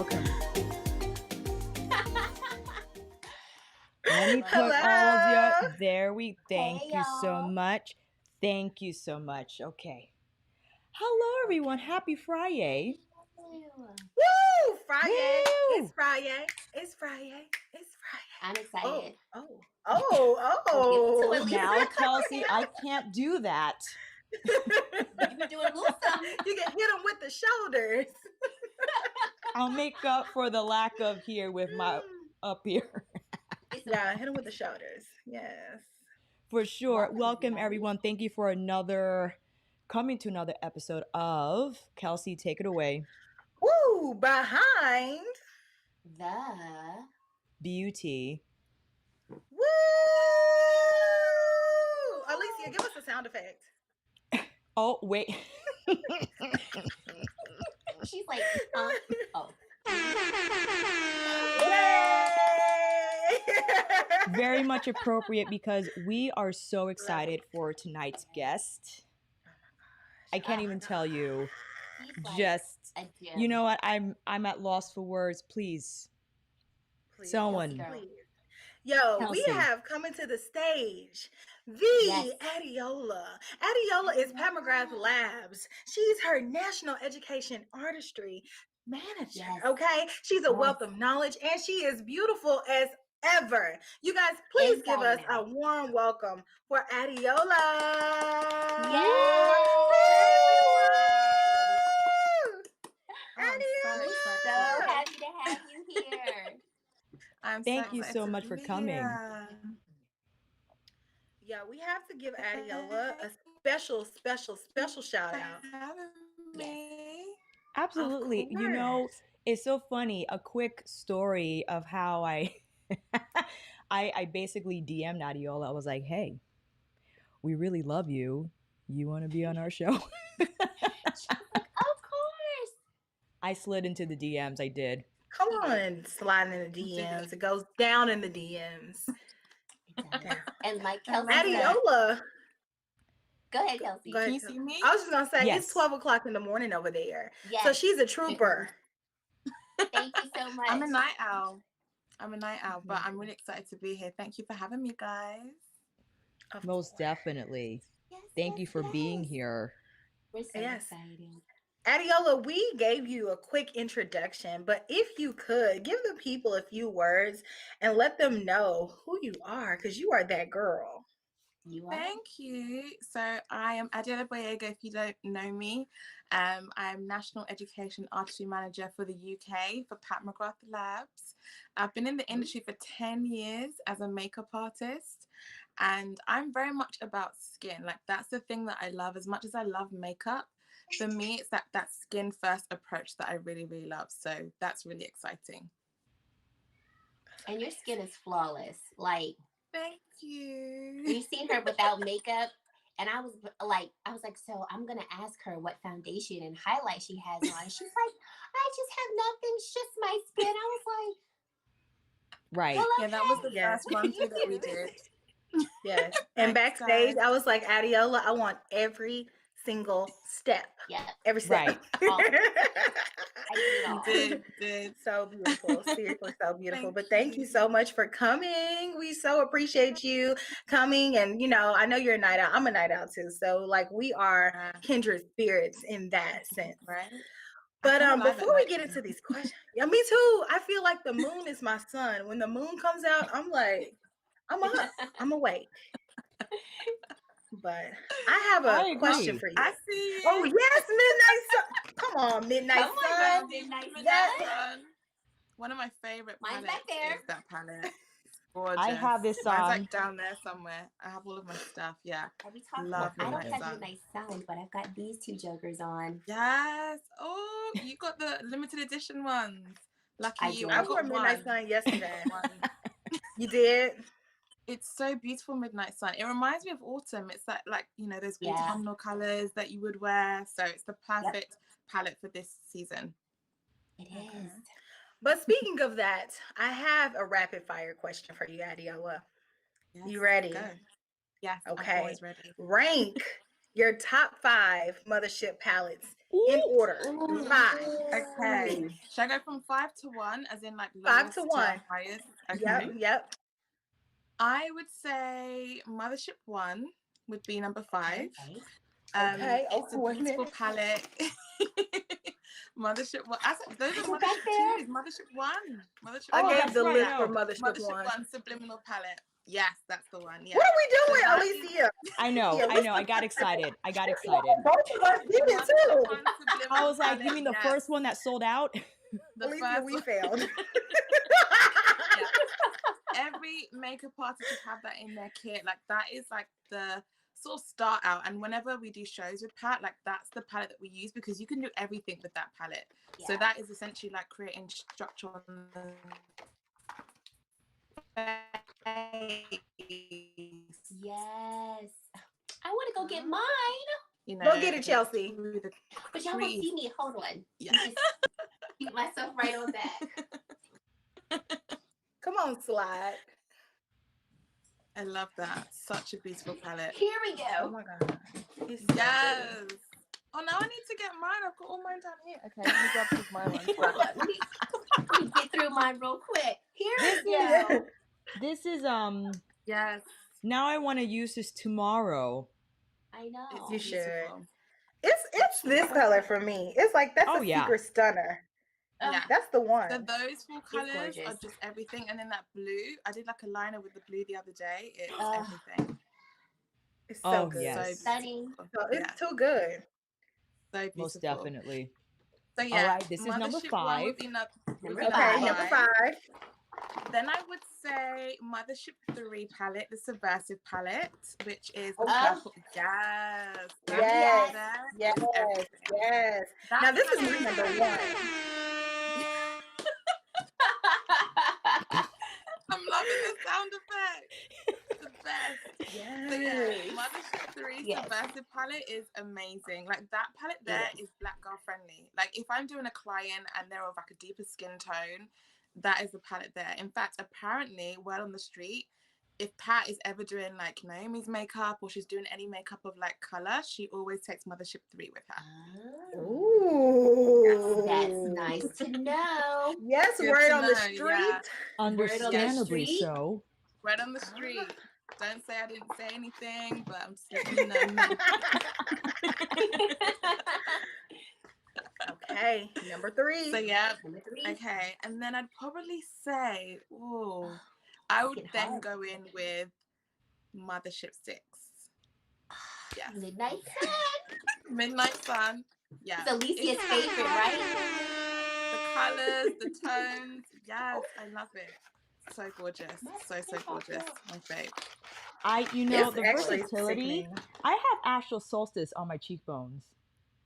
welcome. Let me put Hello. all your, there we, thank Hey, you so y'all. much. Thank you so much. Okay. Hello, everyone. Happy Friday. Woo! Friday. Woo! It's Friday. It's Friday. It's Friday. I'm excited. Oh. We'll get to it, Now, Lisa. Kelsey, I can't do that. You've been doing a little something. You can hit them with the shoulders. I'll make up for the lack of here with my up here. Yeah, hit them with the shoulders. Yes. For sure. Welcome, everybody. everyone. Thank you for coming to another episode of Kelsey. Take it away. Woo! Behind. The Beauty. Woo! Alicia, give us a sound effect. Oh, wait. she's like, oh. Yay! Very much appropriate because we are so excited for tonight's guest. I can't even tell you. He's like Just, a gem. you know what? I'm at loss for words. Please. Someone. Kelsey girl. Please. Yo, we Kelsey. have coming to the stage the Yes. Adeola. Adeola is Pat McGrath Labs. She's her National Education Artistry Manager. Yes. Okay? She's a Yes. wealth of knowledge and she is beautiful as ever. You guys, please And give us a dynamic. warm welcome for Adeola. Yes. Adeola. So happy to have you here. Thank you so much for coming. Yeah, we have to give Adeola a special shout out. Absolutely. You know, it's so funny. A quick story of how I I basically DM'd Adeola. I was like, hey, we really love you. You want to be on our show? She's like, of course. I slid into the DMs. I did. Come on, sliding in the DMs. It goes down in the DMs. And like Kelsey said, Adeola. go ahead, Kelsey. Go ahead. Can you see me? I was just going to say, Yes. it's 12 o'clock in the morning over there. Yes. So she's a trooper. Thank you so much. I'm a night owl. But I'm really excited to be here. Thank you for having me, guys. Of Most course. definitely. Yes, Thank you for being here. We're so Yes. excited. Adeola, we gave you a quick introduction, but if you could give the people a few words and let them know who you are, because you are that girl. You are. Thank you. So I am Adeola Gboyega, if you don't know me. I'm National Education Artistry Manager for the UK for Pat McGrath Labs. I've been in the industry for 10 years as a makeup artist, and I'm very much about skin. Like, that's the thing that I love. As much as I love makeup, for me, it's that skin first approach that I really, really love. So that's really exciting. And your skin is flawless. Like, Thank you. you've seen her without makeup. And I was like, so I'm going to ask her what foundation and highlight she has on. She's like, I just have nothing. It's just my skin. I was like, Right. well, Yeah, that was the Yes. first run through that we did. Yes. And Thanks, backstage, guys. I was like, Adeola, I want every single step. Yeah. Every step. Right. I Did. So beautiful. Seriously, so beautiful. Thank Thank you so much for coming. We so appreciate you coming. And, you know, I know you're a night out. I'm a night out too. So, like, we are kindred spirits in that sense. Right. But come alive before at we night get too. into these questions, yeah, me too. I feel like the moon is my sun. When the moon comes out, I'm like, I'm up. I'm awake. But I have I a question agree. for you. I see you. Oh, yes, Midnight Sun. Come on, Midnight Come on, Sun. girl, Midnight Yes. Sun. One of my favorite Mine's palettes back there. is that palette. Gorgeous. I have this Mine's on. like down there somewhere. I have all of my stuff. Yeah. Are we talking? Love I don't Midnight have Sun. Midnight Sun, but I've got these two jokers on. Yes. Oh, you got the limited edition ones. Lucky I you. did. I I've wore got Midnight one. Sun yesterday. One. You did? It's so beautiful, Midnight Sun. It reminds me of autumn. It's like you know, those Yeah. autumnal colors that you would wear. So it's the perfect palette for this season. It is. But speaking of that, I have a rapid fire question for you, Adeola. Yes, You ready? go. Yes, I'm Okay. always ready. Rank your top 5 Mothership palettes in Ooh. order. 5. Okay. Should I go from 5 to 1, as in like 5 lowest to to 1. highest? Okay. Yep. I would say Mothership 1 would be number 5. Okay. It's a wait a beautiful minute. palette. Mothership 1. Those are Is it back Mothership there? 2. Mothership 1. Mothership I 1. gave the right, list no. for Mothership Mothership 1. 1 subliminal palette. Yes, that's the one. Yeah. What are we So doing, that Alicia? I know. Yeah, I got excited. Both of us did it Mothership too. 1 subliminal I was like, you palette, mean the yes. first one that sold out? The Alicia, first we one. failed. Yeah. Every makeup artist should have that in their kit. Like that is like the sort of start out. And whenever we do shows with Pat, like that's the palette that we use because you can do everything with that palette. Yeah. So that is essentially like creating structure on the face. Yes. I want to go get mine. You know, Go get it, Chelsea. through the But y'all will crease. see me. Hold on. Yeah. Just beat myself right on back. Come on, slide. I love that. Such a beautiful palette. Here we Oh go. my god. It's so Yes. pretty. Oh, now I need to get mine. I've got all mine down here. Okay, let me grab some of my ones. Hold on. Let me get through mine real quick. Here This we is go. this is Yes. now I want to use this tomorrow. I know. It's You should. beautiful. It's this color for me. It's like that's Oh, a yeah. secret stunner. Yeah. That's the one. So those four colors are gorgeous. just everything. And then that blue, I did like a liner with the blue the other day. It's Ugh. everything. It's so Oh, good. yes. Stunning. So it's Yeah, too good. so beautiful. Most definitely. So yeah, right, this is number Mothership one 5. would be Number Okay, five. number 5. Then I would say Mothership 3 palette, the Subversive palette, which is the Okay. purple. Yes. Yes. That Yes. is everything. Yes. That Now this is palette- my number 1. I'm loving the sound effect. The best. So yeah, Yes. Mothership 3 Yes. Subversive palette is amazing. Like that palette there is black girl friendly. Like if I'm doing a client and they're of like a deeper skin tone, that is the palette there. In fact, apparently, well on the street, if Pat is ever doing like Naomi's makeup or she's doing any makeup of like color, she always takes Mothership 3 with her. Ooh. That's nice to know. Yes, Good word to on the know, street. yeah. Understandably street? so. Right on the street. Don't say I didn't say anything, but I'm just letting you know. Okay, number 3. So yeah, Number 3. okay. And then I'd probably say, oh, I would Getting then hard. go in with Mothership 6. Yes. Midnight Sun. Midnight Sun. Yeah. It's Alicia's It's favorite, right? the colors, the tones. Yes, I love it. So gorgeous. So gorgeous. My fave. It's The actually versatility. sickening. I have actual solstice on my cheekbones.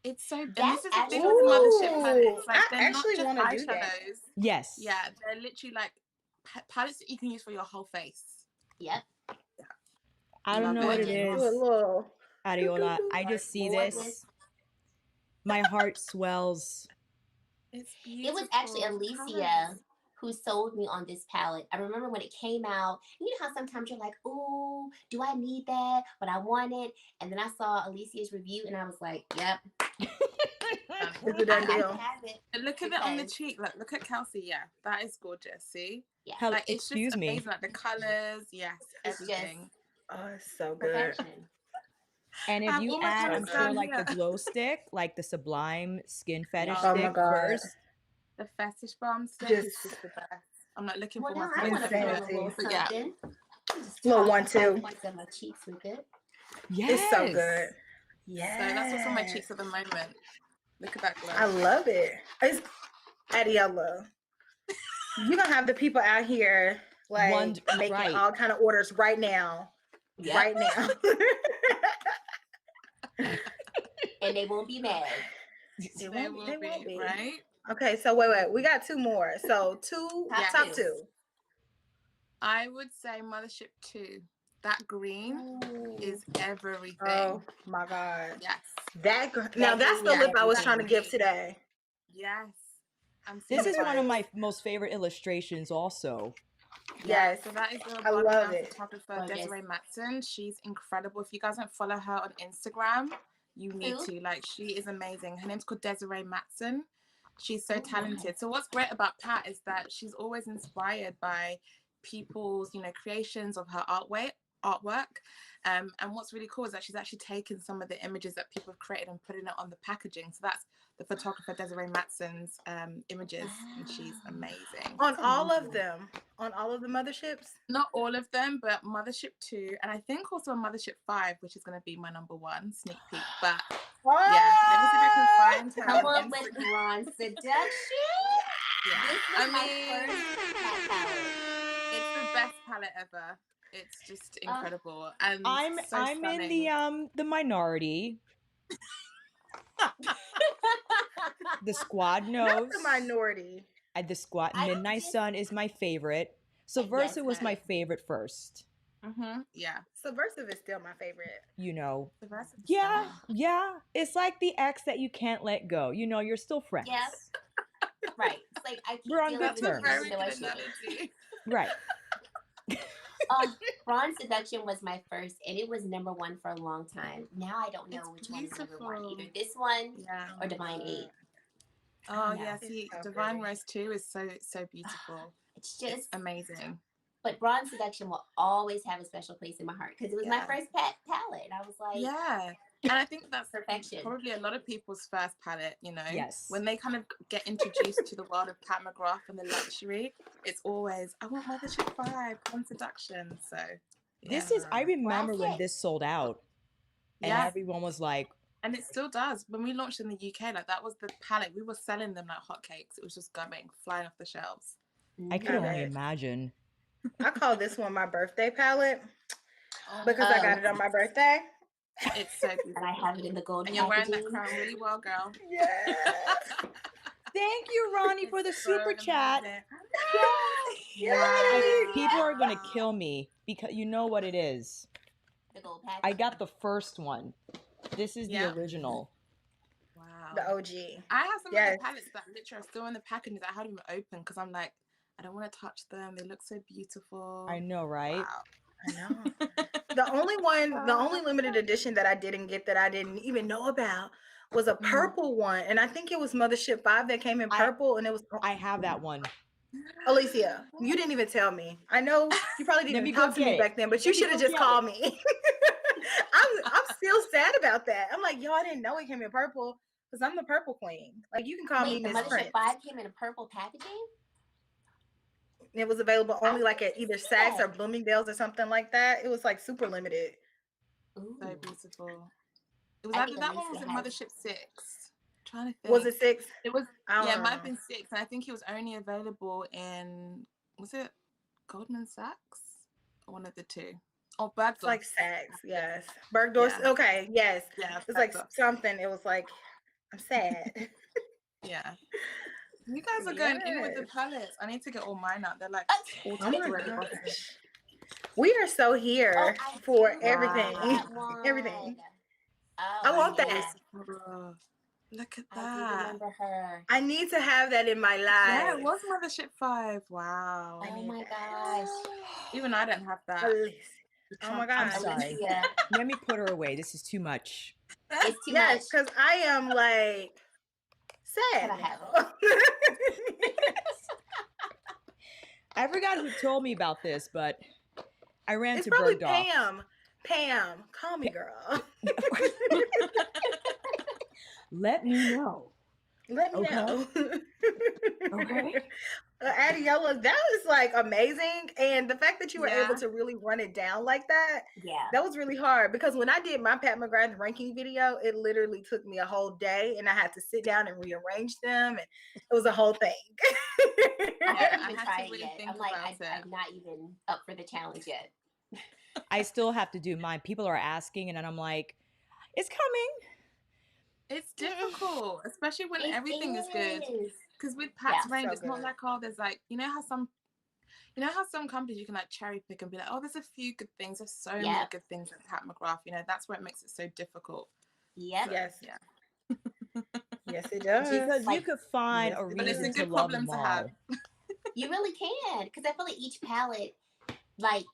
It's so, and That's this is the thing actually- with Mothership Ooh, palettes. Like, I they're not actually just wanna do that. eyeshadows. Yes. Yeah, they're literally like palettes that you can use for your whole face. Yep. I don't Love know what it. it Do a is, little. Adeola. I just see Gorgeous. this. My heart swells. It's It beautiful. was actually Alicia Colours. who sold me on this palette. I remember when it came out, you know how sometimes you're like, "Ooh, do I need that?" But I want it. And then I saw Alicia's review and I was like, "Yep, It's a done I deal. have it." And look at it on the Because- cheek. Look at Kelsee. Yeah, that is gorgeous. See, Yeah. Hell, like it's excuse just me. amazing. Like the colors. Yes, It's just- everything. Oh, it's so good. Perfection. And if I've you almost add, got I'm it sure, down like the here. glow stick, like the Sublime Skin Fetish Oh my stick God. first. The Fetish Balm stick is Just- just the best. I'm not looking Well, for now my I want to put a Insanity. little but yeah. something. Just Little top 1-2. points on my cheeks with it. Yes. It's so good. Yeah. So that's what's on my cheeks at the moment. Look at that glow. I love it. It's Adeola. You don't have the people out here like making right. all kind of orders right now. Yep. Right now. And they won't be mad. They They won't- will they won't be, be. right? Okay, so wait. We got 2 more. So top Yes. 2. I would say Mothership 2. That green is everything. Oh my God. Yes. Now that's the green, lip I was everything. trying to give today. Yes. I'm This seeing is it one of right. my most favorite illustrations also. Yes, So that is the I body love and it. photographer Gorgeous. Desiree Matson. She's incredible. If you guys don't follow her on Instagram, you need Who? to. Like, she is amazing. Her name's called Desiree Matson. She's so talented. So what's great about Pat is that she's always inspired by people's, you know, creations of her artwork. And what's really cool is that she's actually taken some of the images that people have created and putting it on the packaging. So that's the photographer Desiree Matson's images, and she's amazing. On all of them, on all of the motherships. Not all of them, but Mothership 2, and I think also a Mothership 5, which is going to be my #1 sneak peek. But yeah, let me see if I can find her. Come on on with Instagram. Ron Seduction. Yeah, This was my first cat palette. it's the best palette ever. It's just incredible and I'm so in stunning. the minority. The squad Not knows. the minority. The squad I don't Midnight just- Sun is my favorite. Subversive was my favorite first. Yeah, Subversive is still my favorite. You know. Subversive is Yeah, stunning. yeah. It's like the ex that you can't let go. You know, you're still friends. Yeah. Right. It's like I keep We're on dealing good with terms. you Very even though I good shouldn't. analogy. Right. Ron Seduction was my first, and it was #1 for a long time. Now I don't know It's which one is #1. beautiful. Either this one Yeah. or Divine 8. Oh know. yeah, It's see, so Divine pretty. Rose 2 is so beautiful. It's It's just amazing. But Ron Seduction will always have a special place in my heart because it was my Yeah. first palette. I was like, Yeah. And I think that's perfection. probably a lot of people's first palette, you know. Yes. When they kind of get introduced to the world of Pat McGrath and the luxury, it's always, I want Mothership 5, on Seduction. So, yeah. This is, I remember Well, when okay. this sold out and Yeah. everyone was like, And it still does. When we launched in the UK, like that was the palette. We were selling them like hotcakes. It was just going, flying off the shelves. I could only bet. imagine. I call this one my birthday palette because I got it on my birthday. It's so beautiful. And I have it in the gold And you're wearing that packaging. crown really well, girl. Yes. Thank you, Ronnie, for the It's so super chat. amazing. Yay. People are going to kill me because you know what it is. The gold packaging. I got the first one. This is Yeah. the original. Wow. The OG. I have some Yes. of the palettes that literally are still in the packaging that I haven't even opened because I'm like, I don't want to touch them. They look so beautiful. I know, right? Wow. I know. The only limited edition that I didn't get that I didn't even know about was a purple one. And I think it was Mothership 5 that came in purple. And it was I have that one. Alicia, you didn't even tell me. I know you probably Let didn't me even go talk to get me it. back then, but you Let me should have go just get called me. I'm still sad about that. I'm like, yo, I didn't know it came in purple because I'm the purple queen. Like, you can call Wait, me the Miss Mothership Prince. 5 came in a purple packaging? It was available only like at didn't either see Saks or that. Bloomingdale's or something like that. It was like super limited. Ooh. So beautiful. It was I either think that one or was it Alicia has- Mothership 6? I'm trying to think. Was it 6? It was, I don't yeah, it might have know. been 6. And I think it was only available in, was it Goldman Sachs? Or one of the two. Or Bergdorf. It's like Saks, yes. Bergdorf, Yeah. okay, yes. Yeah, It's like Bergdorf. something. It was like, I'm sad. Yeah. You guys are going in with the palettes. I need to get all mine out. They're like all Oh my tucked away at the bottom. gosh. We are so here I for do everything. want that one. Everything. Oh, I want yeah. that. Oh, look at I do that. remember her. I need to have that in my life. Yeah, it was Mothership 5. Wow. I Oh need my that. gosh. Even I don't have that. Alicia. Oh my I'm gosh. sorry. Alicia, Let me put her away. This is too much. it's too Yes, much. because I am like sad Can I have now. I forgot who told me about this, but I ran It's to probably Bergdorf. Pam, call me, girl. Let me know. Let me Okay. know. Okay. Adeola, that was like amazing. And the fact that you were Yeah. able to really run it down like that, Yeah. that was really hard. Because when I did my Pat McGrath ranking video, it literally took me a whole day and I had to sit down and rearrange them. And it was a whole thing. I Yeah, haven't I even had to tried it really yet. think I'm like, about it. I'm not even up for the challenge yet. I still have to do mine. People are asking, and then I'm like, it's coming. It's difficult, especially when It everything is good. is. Because with Pat's Yeah. range, So it's not good. like, oh, there's like, you know how some companies you can like cherry pick and be like, oh, there's a few good things. There's so many Yep. good things at Pat McGrath. You know, that's where it makes it so difficult. Yep. So, Yes. Yeah. Yes, it does. Because you Like- could find Yes, a it But it's a reason is. to good love problem them to have. all. You really can, because I feel like each palette, like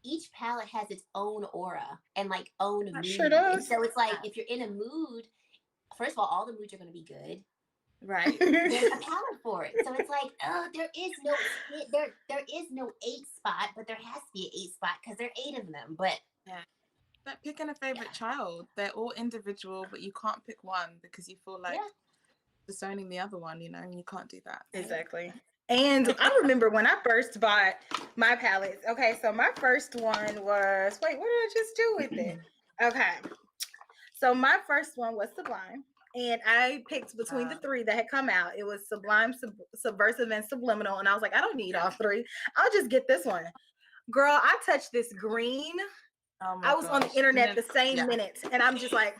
each palette has its own aura and like own It mood. sure And does. so it's like if you're in a mood, first of all the moods are going to be good. Right. There's a palette for it. So it's like, there is no eight spot, but there has to be an eight spot because there are 8 of them. But yeah, like picking a favorite child, they're all individual, but you can't pick one because you feel like disowning the other one, and you can't do that. Exactly. And I remember when I first bought my palettes. Okay, so my first one was, wait, what did I just do with it? Okay. So my first one was Sublime. And I picked between the 3 that had come out. It was Sublime, Subversive, and Subliminal. And I was like, I don't need all 3. I'll just get this one. Girl, I touched this green. I was on the internet the same minute. And I'm just like,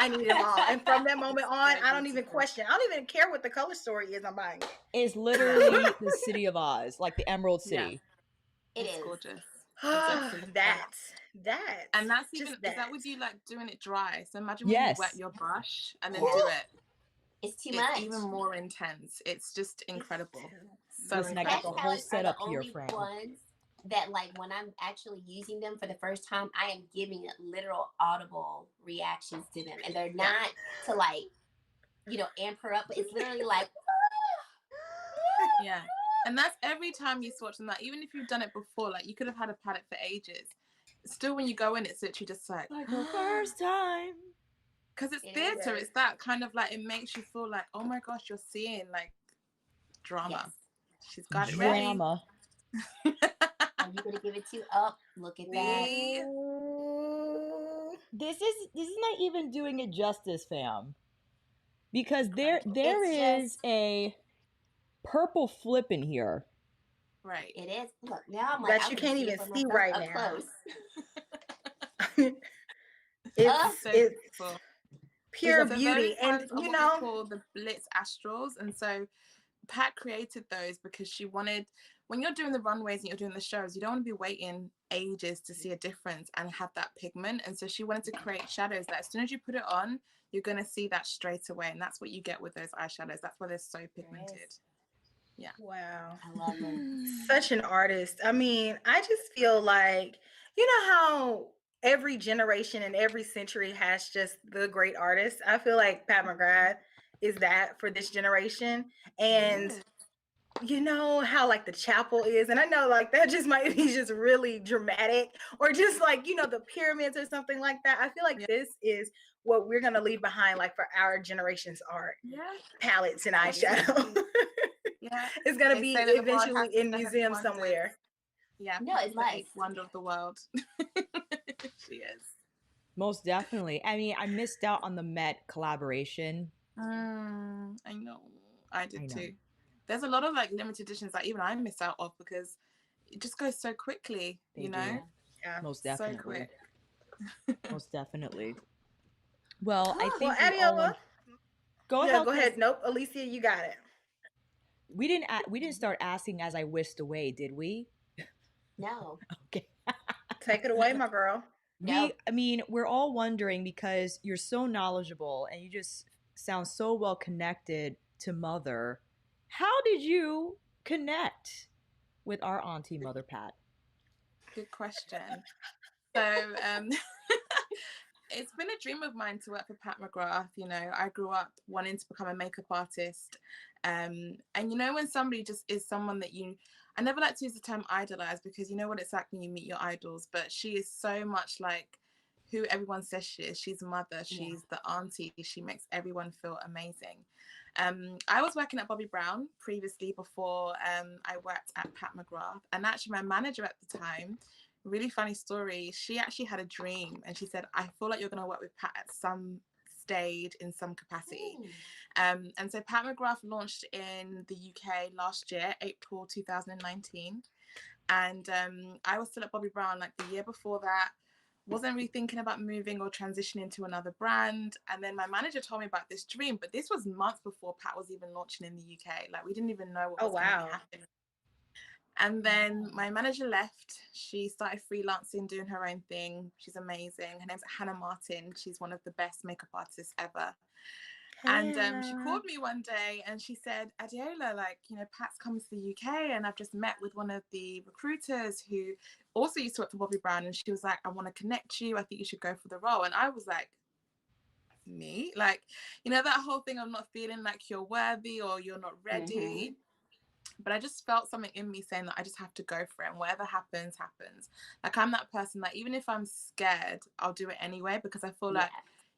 I need them all. And from that moment on, I don't even question. I don't even care what the color story is I'm buying. It's literally the City of Oz, like the Emerald City. Yeah. It's gorgeous. that. And that's even, is that with you like doing it dry? So imagine when you wet your brush and then Yeah. do it. It's too much. Even more intense. It's just incredible. So Listen, I got the whole setup here, friend. Ones that like when I'm actually using them for the first time, I am giving literal audible reactions to them, and they're not to like, amp her up, but it's literally like, yeah. And that's every time you swatch them. That even if you've done it before, like you could have had a palette for ages. Still, when you go in, it's literally just like the first time. Because it's theater. It's that kind of like, it makes you feel like, oh my gosh, you're seeing like drama. Yes. She's got it drama. Ready. I'm gonna give it to look at that. This is not even doing it justice, fam. Because there is a purple flip in here. Right. It is. Look, now I'm like, that you can't even see right now. It's pure beauty. And what we call the Blitz Astrals. And so Pat created those because she wanted, when you're doing the runways and you're doing the shows, you don't want to be waiting ages to see a difference and have that pigment. And so she wanted to create shadows that as soon as you put it on, you're going to see that straight away. And that's what you get with those eyeshadows. That's why they're so pigmented. Yeah. Wow. I love them. Such an artist. I mean, I just feel like, you know how every generation and every century has just the great artists? I feel like Pat McGrath is that for this generation. And you know how like the chapel is, and I know like that just might be just really dramatic, or just like, the pyramids or something like that. I feel like this is what we're gonna leave behind, like for our generation's art. Palettes and eyeshadow. It's gonna be eventually in museums somewhere. Yeah, no, it's like wonder of the world. She is. Most definitely. I mean, I missed out on the Met collaboration. I know. I did too. There's a lot of like limited editions that even I miss out of because it just goes so quickly, you know? Yeah. Most definitely. So quick. Most definitely. Well, I think well, Adeola, go ahead. Go ahead. Nope, Alicia, you got it. We didn't start asking as I whisked away, did we? No. Okay. Take it away, my girl. We're all wondering because you're so knowledgeable and you just sound so well connected to Mother. How did you connect with our auntie Mother Pat? Good question. So it's been a dream of mine to work for Pat McGrath. I grew up wanting to become a makeup artist. And when somebody just is someone that I never like to use the term idolize because you know what it's like when you meet your idols, but she is so much like who everyone says she is. She's Mother, she's the auntie, she makes everyone feel amazing. I was working at Bobbi Brown previously before I worked at Pat McGrath, and actually my manager at the time, really funny story, she actually had a dream and she said, I feel like you're going to work with Pat at some stage in some capacity. And so Pat McGrath launched in the UK last year, April 2019, and I was still at Bobbi Brown like the year before that. Wasn't really thinking about moving or transitioning to another brand. And then my manager told me about this dream, but this was months before Pat was even launching in the UK. Like we didn't even know what was going to be happening. And then my manager left. She started freelancing, doing her own thing. She's amazing. Her name's Hannah Martin. She's one of the best makeup artists ever. And she called me one day and she said, Adeola, like, you know, Pat's coming to the UK and I've just met with one of the recruiters who also used to work for Bobby Brown. And she was like, I want to connect you. I think you should go for the role. And I was like, me? Like, you know, that whole thing of not feeling like you're worthy or you're not ready. But I just felt something in me saying that I just have to go for it, and whatever happens, happens. Like, I'm that person that even if I'm scared, I'll do it anyway, because I feel like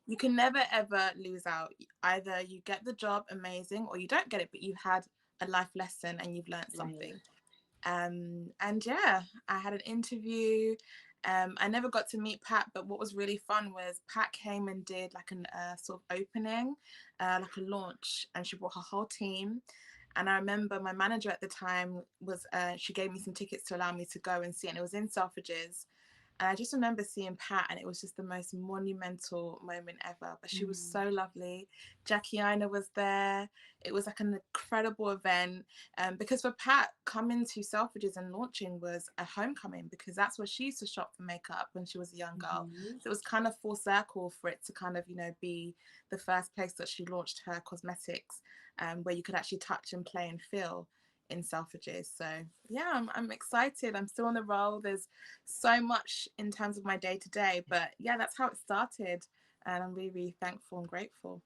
you can never ever lose out. Either you get the job, amazing, or you don't get it, but you had a life lesson and you've learned something. And yeah, I had an interview. I never got to meet Pat, but what was really fun was Pat came and did like a sort of opening, like a launch, and she brought her whole team. And I remember my manager at the time was, she gave me some tickets to allow me to go and see it. And it was in Selfridges. And I just remember seeing Pat, and it was just the most monumental moment ever. But she was so lovely. Jackie Aina was there. It was like an incredible event. Because for Pat, coming to Selfridges and launching was a homecoming, because that's where she used to shop for makeup when she was a young girl. So it was kind of full circle for it to kind of, you know, be the first place that she launched her cosmetics, where you could actually touch and play and feel in Selfridges. So yeah, I'm excited. I'm still on the roll. There's so much in terms of my day to day, but yeah, that's how it started, and I'm really, really thankful and grateful.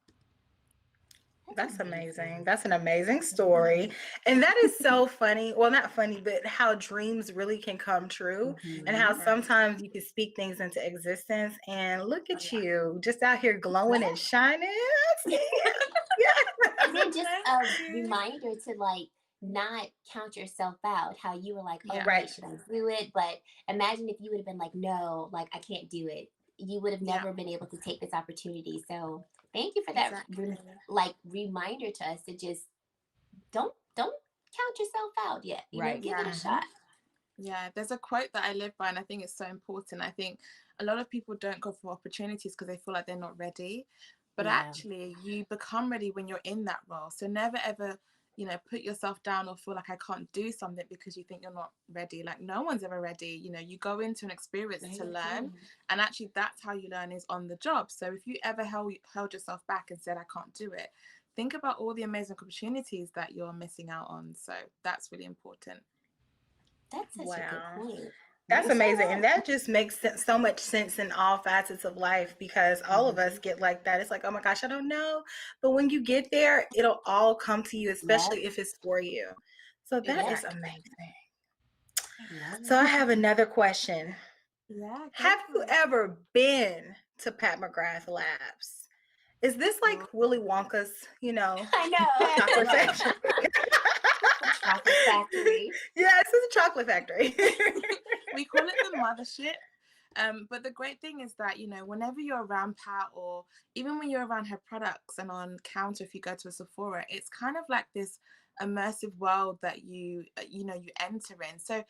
That's amazing. That's an amazing story. And that is so funny. Well, not funny, but how dreams really can come true, and how sometimes you can speak things into existence. And look at you, just out here glowing and shining. And then just a reminder to like not count yourself out. How you were like, oh, wait, should I do it? But imagine if you would have been like, no, like I can't do it. You would have never been able to take this opportunity. So thank you for that like reminder to us to just don't count yourself out yet. You know, give it a shot. Yeah, there's a quote that I live by, and I think it's so important. I think a lot of people don't go for opportunities because they feel like they're not ready. But actually, you become ready when you're in that role. So never ever, you know, put yourself down or feel like I can't do something because you think you're not ready. Like, no one's ever ready. You know, you go into an experience to learn, and actually that's how you learn, is on the job. So if you ever held yourself back and said I can't do it, think about all the amazing opportunities that you're missing out on. So that's really important. That's such a good point. That's amazing. And that just makes so much sense in all facets of life, because all of us get like that. It's like, oh my gosh, I don't know. But when you get there, it'll all come to you, especially if it's for you. So that is amazing. So I have another question. Have you ever been to Pat McGrath Labs? Is this like Willy Wonka's, you know, I know. chocolate factory? Chocolate factory. Yes, it's a chocolate factory. We call it the Mothership. But the great thing is that, you know, whenever you're around Pat, or even when you're around her products and on counter, if you go to a Sephora, it's kind of like this immersive world that you enter in. So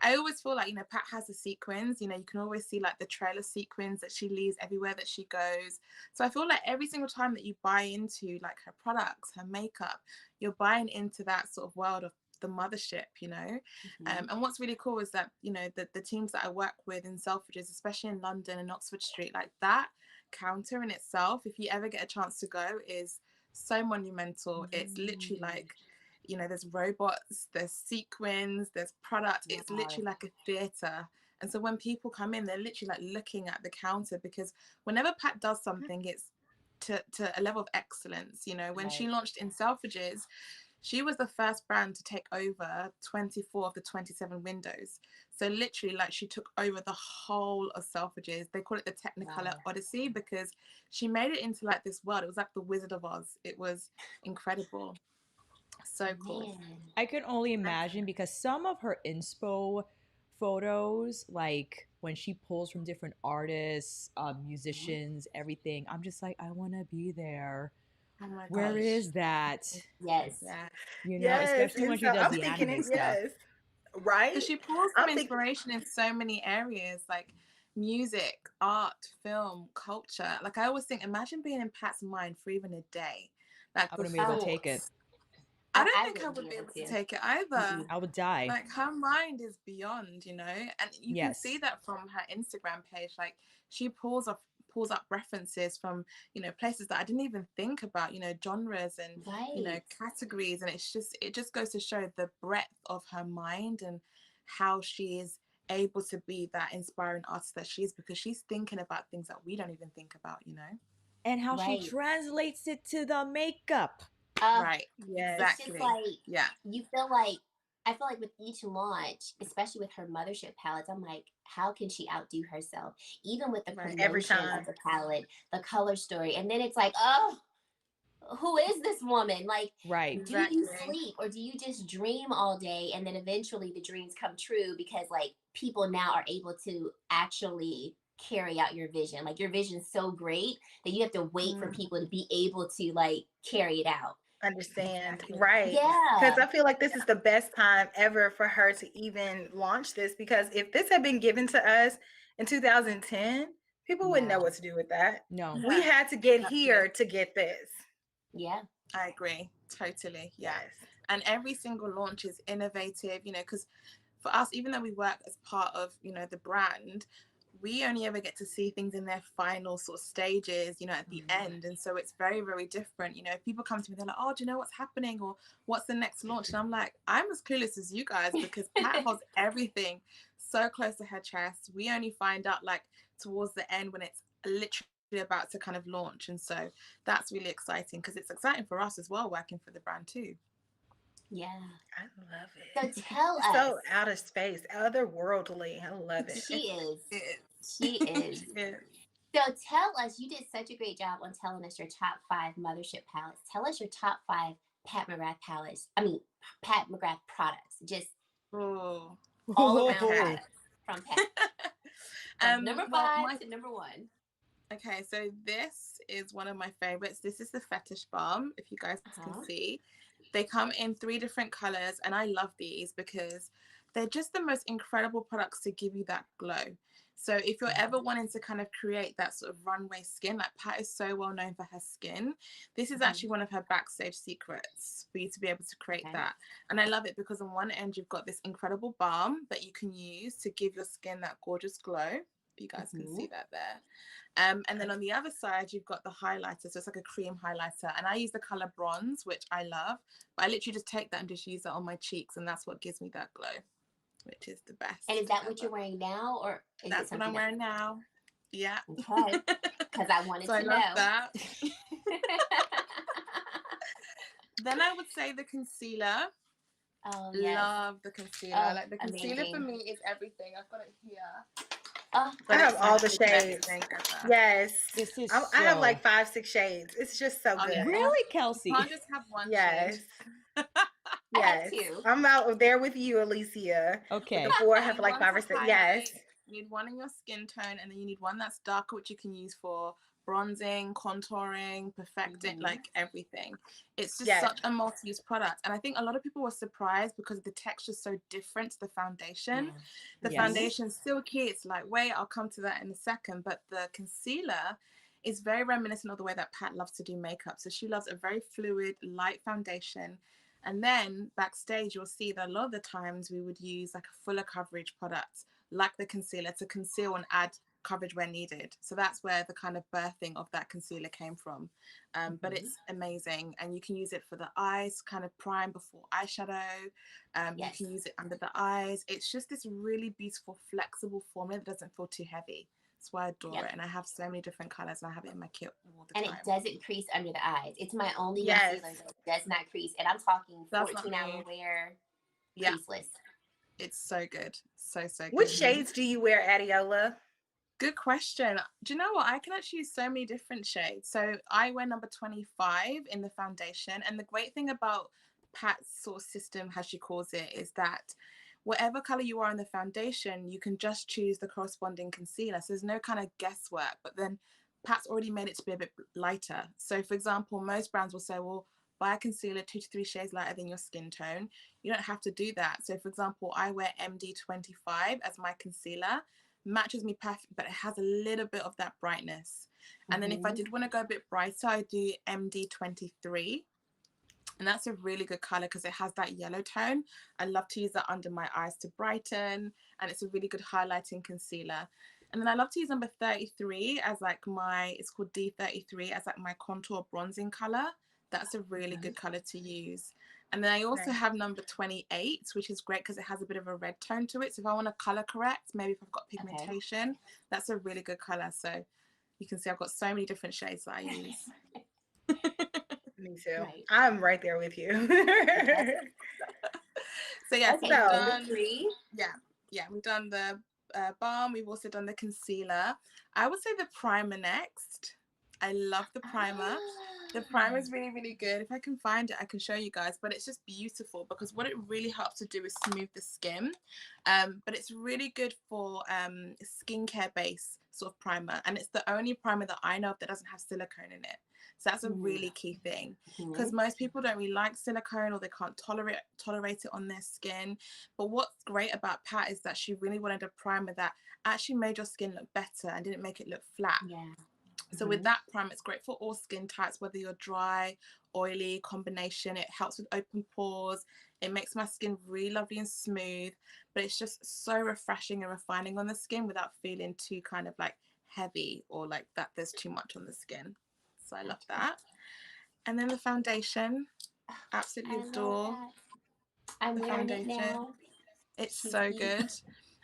I always feel like, you know, Pat has the sequins, you know, you can always see like the trailer sequins that she leaves everywhere that she goes. So I feel like every single time that you buy into like her products, her makeup, you're buying into that sort of world of the Mothership, you know. And what's really cool is that, you know, the teams that I work with in Selfridges, especially in London and Oxford Street, like that counter in itself, if you ever get a chance to go, is so monumental. It's literally like, you know, there's robots, there's sequins, there's product. It's literally like a theater. And so when people come in, they're literally like looking at the counter, because whenever Pat does something, it's to a level of excellence. You know, when she launched in Selfridges, she was the first brand to take over 24 of the 27 windows. So literally, like, she took over the whole of Selfridges. They call it the Technicolor Odyssey, because she made it into like this world. It was like the Wizard of Oz. It was incredible. So cool. I can only imagine, because some of her inspo photos, like when she pulls from different artists, musicians, everything, I'm just like, I want to be there. Oh my Where gosh. is that? Yes. You know, especially when she does the anime stuff. Right? Because she pulls from inspiration in so many areas, like music, art, film, culture. Like, I always think, imagine being in Pat's mind for even a day. Like, I wouldn't be able to take it. I don't think I would be able to take it either. I would die. Like, her mind is beyond, you know, and you can see that from her Instagram page. Like, she pulls pulls up references from, you know, places that I didn't even think about, you know, genres and, you know, categories. And it just goes to show the breadth of her mind and how she is able to be that inspiring artist that she is, because she's thinking about things that we don't even think about, you know. And how she translates it to the makeup. Right. Yes. It's just like, yeah, you feel like, I feel like with each launch, especially with her Mothership palettes, I'm like, how can she outdo herself? Even with the promotion of the palette, the color story. And then it's like, oh, who is this woman? Like, do you sleep or do you just dream all day? And then eventually the dreams come true because like people now are able to actually carry out your vision. Like your vision's so great that you have to wait for people to be able to like carry it out. Understand. Right. Yeah. Because I feel like this is the best time ever for her to even launch this, because if this had been given to us in 2010, people wouldn't know what to do with that. No. We had to get here to get this. Yeah. I agree. Totally. Yeah. Yes. And every single launch is innovative, you know, because for us, even though we work as part of, you know, the brand, we only ever get to see things in their final sort of stages, you know, at the end. And so it's very, very different. You know, if people come to me, they're like, oh, do you know what's happening? Or what's the next launch? And I'm like, I'm as clueless as you guys, because Pat holds everything so close to her chest. We only find out like towards the end when it's literally about to kind of launch. And so that's really exciting, because it's exciting for us as well, working for the brand too. Yeah, I love it. So tell us. So out of space, otherworldly. I love it. She is. She is. So tell us, you did such a great job on telling us your top 5 Mothership palettes. Tell us your top 5 Pat McGrath palettes. I mean, Pat McGrath products. Just all around products from Pat. Number 5 to number 1. Okay, so this is one of my favorites. This is the Fetish Balm, if you guys can see. They come in 3 different colors, and I love these because they're just the most incredible products to give you that glow. So if you're ever wanting to kind of create that sort of runway skin, like Pat is so well known for her skin, this is actually one of her backstage secrets for you to be able to create that. And I love it because on one end, you've got this incredible balm that you can use to give your skin that gorgeous glow. You guys can see that there. And then on the other side, you've got the highlighter. So it's like a cream highlighter. And I use the color bronze, which I love. But I literally just take that and just use it on my cheeks. And that's what gives me that glow, which is the best. And is that what you're wearing now? Or is that's what I'm wearing now. Yeah. Okay. Because I wanted to know. I love that. Then I would say the concealer. Oh, yes. Love the concealer. Like the concealer for me is everything. I've got it here. I have all the shades. Yes. This is I have like 5-6 shades. It's just so good. Yeah. Really, Kelsey? I'll just have one shade. Yes. I'm out there with you, Alicia. Okay. The 4 have like 5 or 6. Yes. You need one in your skin tone, and then you need one that's darker, which you can use for bronzing, contouring, perfecting, like everything. It's just such a multi-use product. And I think a lot of people were surprised because the texture is so different to the foundation. The foundation's silky, it's lightweight. I'll come to that in a second. But the concealer is very reminiscent of the way that Pat loves to do makeup. So she loves a very fluid, light foundation. And then backstage, you'll see that a lot of the times we would use like a fuller coverage product, like the concealer, to conceal and add coverage where needed. So that's where the kind of birthing of that concealer came from. But it's amazing, and you can use it for the eyes, kind of prime before eyeshadow. You can use it under the eyes. It's just this really beautiful, flexible formula that doesn't feel too heavy. That's why I adore it, and I have so many different colors, and I have it in my kit all the time. And it doesn't crease under the eyes. It's my only concealer that does not crease, and I'm talking 14-hour wear, creaseless. It's so good, so good. Which shades do you wear, Adeola? Good question. Do you know what? I can actually use so many different shades. So I wear number 25 in the foundation. And the great thing about Pat's sort of system, as she calls it, is that whatever color you are in the foundation, you can just choose the corresponding concealer. So there's no kind of guesswork. But then Pat's already made it to be a bit lighter. So for example, most brands will say, well, buy a concealer 2 to 3 shades lighter than your skin tone. You don't have to do that. So for example, I wear MD25 as my concealer. Matches me perfect, but it has a little bit of that brightness. And then if I did want to go a bit brighter, I do MD23, and that's a really good color because it has that yellow tone. I love to use that under my eyes to brighten, and it's a really good highlighting concealer. And then I love to use number 33 as like it's called D33 as like my contour bronzing color. That's a really good color to use. And then I also have number 28, which is great because it has a bit of a red tone to it. So if I want to color correct, maybe if I've got pigmentation, that's a really good color. So you can see I've got so many different shades that I use. Me too. Right. I'm right there with you. So yeah, Okay, so we've number done 3. Yeah, we've done the balm. We've also done the concealer. I would say the primer next. I love the primer. The primer is really, really good. If I can find it, I can show you guys, but it's just beautiful because what it really helps to do is smooth the skin. But it's really good for skincare base sort of primer. And it's the only primer that I know of that doesn't have silicone in it. So that's a really key thing because most people don't really like silicone or they can't tolerate it on their skin. But what's great about Pat is that she really wanted a primer that actually made your skin look better and didn't make it look flat. Yeah. So with that primer, it's great for all skin types, whether you're dry, oily, combination. It helps with open pores. It makes my skin really lovely and smooth, but it's just so refreshing and refining on the skin without feeling too kind of like heavy or like that there's too much on the skin. So I love that. And then the foundation, absolutely adore I'm the wearing foundation. it now. It's so good.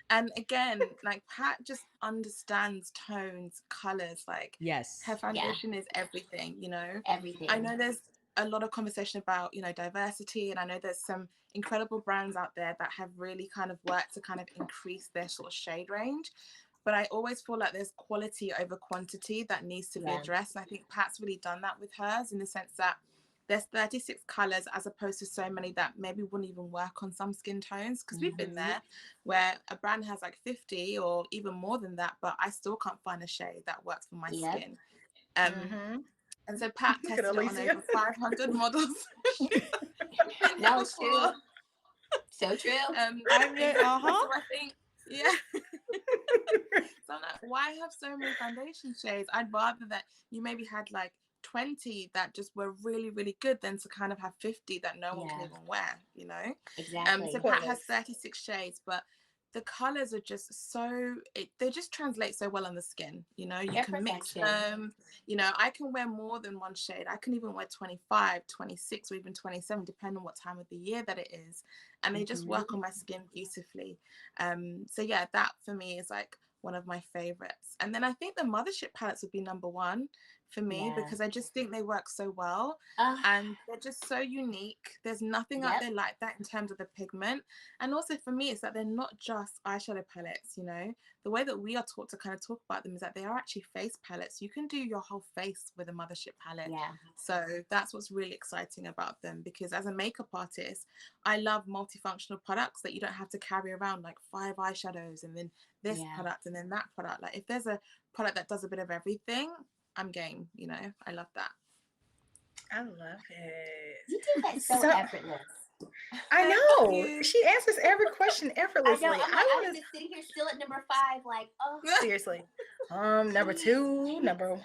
And again, like Pat just understands tones, colors. Like her foundation is everything, you know. Everything. I know there's a lot of conversation about, you know, diversity, and I know there's some incredible brands out there that have really kind of worked to kind of increase their sort of shade range. But I always feel like there's quality over quantity that needs to be addressed. And I think Pat's really done that with hers in the sense that there's 36 colors as opposed to so many that maybe wouldn't even work on some skin tones, because we've been there where a brand has like 50 or even more than that, but I still can't find a shade that works for my skin. And so Pat tested it on over 500 models. No, it's true. So true. So I think, so I'm like, why have so many foundation shades? I'd rather that you maybe had like 20 that just were really, really good than to kind of have 50 that no one can even wear, you know? Exactly. So Pat has 36 shades, but the colors are just so, they just translate so well on the skin, you know? You can mix them, you know, I can wear more than one shade. I can even wear 25, 26, or even 27, depending on what time of the year that it is. And they just work on my skin beautifully. So yeah, that for me is like one of my favorites. And then I think the Mothership palettes would be number 1 for me because I just think they work so well and they're just so unique. There's nothing out there like that in terms of the pigment. And also for me, it's that they're not just eyeshadow palettes, you know. The way that we are taught to kind of talk about them is that they are actually face palettes. You can do your whole face with a Mothership palette. So that's what's really exciting about them, because as a makeup artist, I love multifunctional products that you don't have to carry around like 5 eyeshadows and then this product and then that product. Like if there's a product that does a bit of everything, I'm game, you know. I love that. I love it. You do that so effortless. I know. She answers every question effortlessly. I know. I was just sitting here still at number 5, like, oh. Seriously. Number 2, number 1.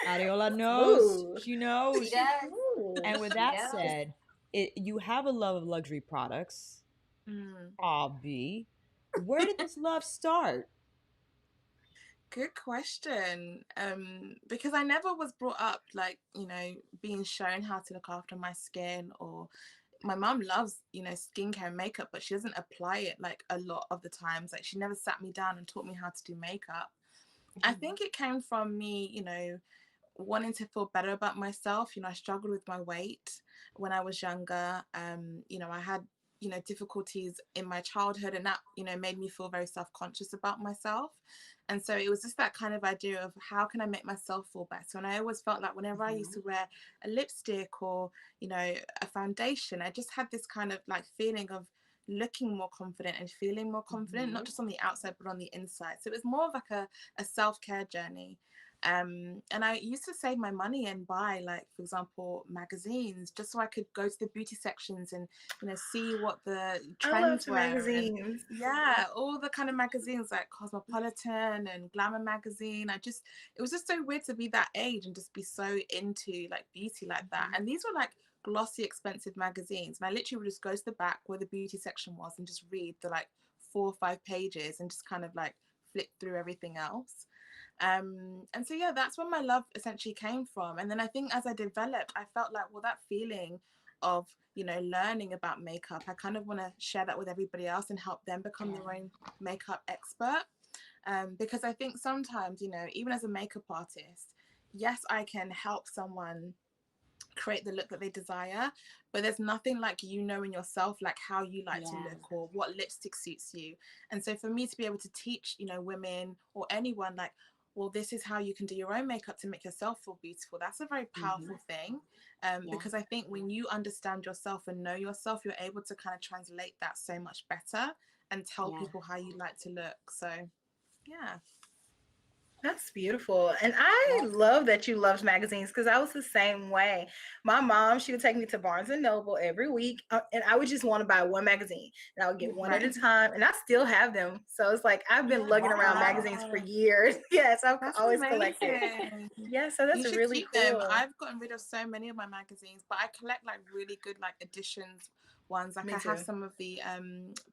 Adeola knows. She knows. She does. And with that said, you have a love of luxury products. Obvi. Where did this love start? Good question. Because I never was brought up like, you know, being shown how to look after my skin, or my mom loves, you know, skincare and makeup, but she doesn't apply it like a lot of the times. Like she never sat me down and taught me how to do makeup. I think it came from me, you know, wanting to feel better about myself. You know, I struggled with my weight when I was younger. You know, I had, you know, difficulties in my childhood, and that, you know, made me feel very self-conscious about myself. And so it was just that kind of idea of how can I make myself feel better? And I always felt like whenever I used to wear a lipstick or, you know, a foundation, I just had this kind of like feeling of looking more confident and feeling more confident, not just on the outside, but on the inside. So it was more of like a self-care journey. And I used to save my money and buy, like, for example, magazines, just so I could go to the beauty sections and, you know, see what the trends were. Magazines. Yeah, all the kind of magazines like Cosmopolitan and Glamour magazine. It was just so weird to be that age and just be so into like beauty like that. And these were like glossy, expensive magazines. And I literally would just go to the back where the beauty section was and just read the like 4 or 5 pages and just kind of like flip through everything else. And so yeah, that's where my love essentially came from. And then I think as I developed, I felt like, well, that feeling of, you know, learning about makeup, I kind of want to share that with everybody else and help them become their own makeup expert. Because I think sometimes, you know, even as a makeup artist, yes, I can help someone create the look that they desire, but there's nothing like, you know, in yourself, like how you like to look or what lipstick suits you. And so for me to be able to teach, you know, women or anyone, like, well, this is how you can do your own makeup to make yourself feel beautiful, that's a very powerful thing. Because I think when you understand yourself and know yourself, you're able to kind of translate that so much better and tell people how you like to look. So yeah. That's beautiful. And I love that you loved magazines, because I was the same way. My mom, she would take me to Barnes and Noble every week, and I would just want to buy one magazine, and I would get one at a time, and I still have them. So it's like I've been lugging around magazines for years. Yes, I've always collected. Yeah, so that's you should really keep cool. them. I've gotten rid of so many of my magazines, but I collect like really good like editions ones. Like Me I have too. some of the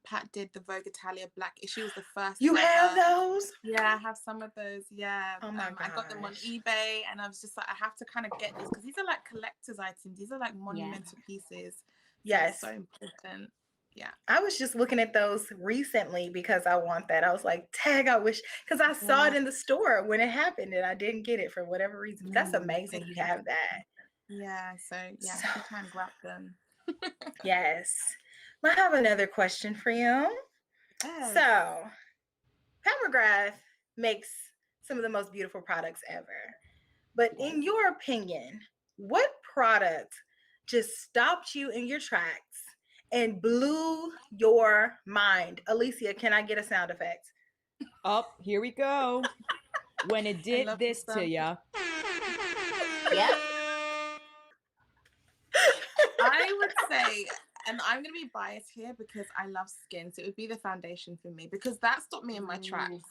Pat did the Vogue Italia black issue, was the first You ever. have those? Yeah, I have some of those. Yeah. Oh my I got them on gosh. eBay, and I was just like, I have to kind of get these because these are like collector's items. These are like monumental pieces. So Yes. it's so important. Yeah. I was just looking at those recently because I want that. I was like, tag, I wish, because I saw it in the store when it happened and I didn't get it for whatever reason. That's amazing you have that. Yeah, so yeah, you can grab them. Yes. I have another question for you. Yes. So, Pat McGrath makes some of the most beautiful products ever. But in your opinion, what product just stopped you in your tracks and blew your mind? Alicia, can I get a sound effect? Oh, here we go. When it did this to ya. Yep. I would say, and I'm going to be biased here because I love skin, so it would be the foundation for me, because that stopped me in my tracks.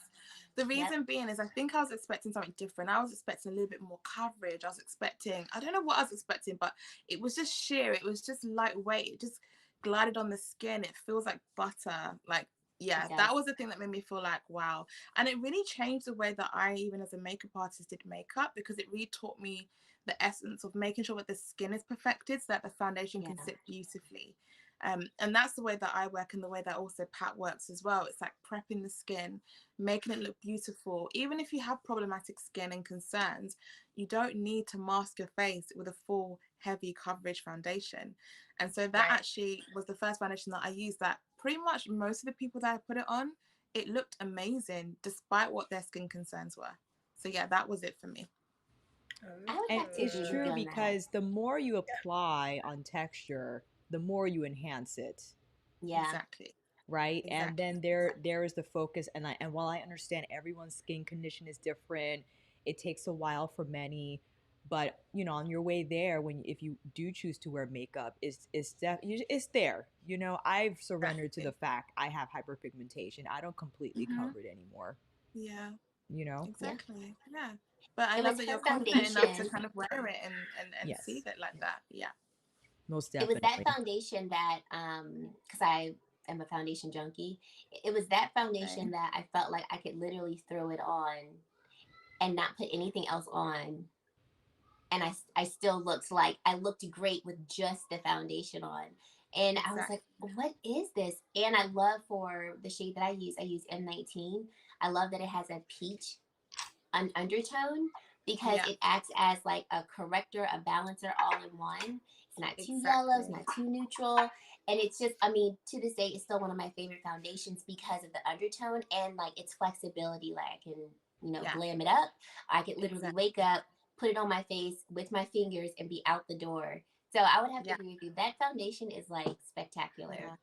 The reason being is I think I was expecting something different. I was expecting a little bit more coverage. I was expecting, I don't know what I was expecting, but it was just sheer. It was just lightweight. It just glided on the skin. It feels like butter. Like, yeah, that was the thing that made me feel like, wow. And it really changed the way that I, even as a makeup artist, did makeup, because it really taught me the essence of making sure that the skin is perfected so that the foundation can sit beautifully. And that's the way that I work, and the way that also Pat works as well. It's like prepping the skin, making it look beautiful. Even if you have problematic skin and concerns, you don't need to mask your face with a full heavy coverage foundation. And so that actually was the first foundation that I used, that pretty much most of the people that I put it on, it looked amazing despite what their skin concerns were. So yeah, that was it for me. And it's true, because the more you apply on texture, the more you enhance it. Yeah. Exactly. Right. Exactly. And then there is the focus, and while I understand everyone's skin condition is different, it takes a while for many, but you know, on your way there, if you do choose to wear makeup, it's there. You know, I've surrendered to the fact I have hyperpigmentation. I don't completely cover it anymore. Yeah. You know? Exactly. Yeah. But I love that you're confident enough to kind of wear it and see it like that. Yeah. Most definitely. It was that foundation that, because I am a foundation junkie, it was that foundation that I felt like I could literally throw it on and not put anything else on. And I still looked like I looked great with just the foundation on. And I was like, what is this? And I love, for the shade that I use M19. I love that it has a peach undertone, because it acts as like a corrector, a balancer, all in one. It's not too yellow, it's not too neutral. And it's just, I mean, to this day, it's still one of my favorite foundations because of the undertone and like its flexibility. Like I can, you know, glam it up. I could literally wake up, put it on my face with my fingers, and be out the door. So I would have to agree with you. That foundation is like spectacular. Yeah.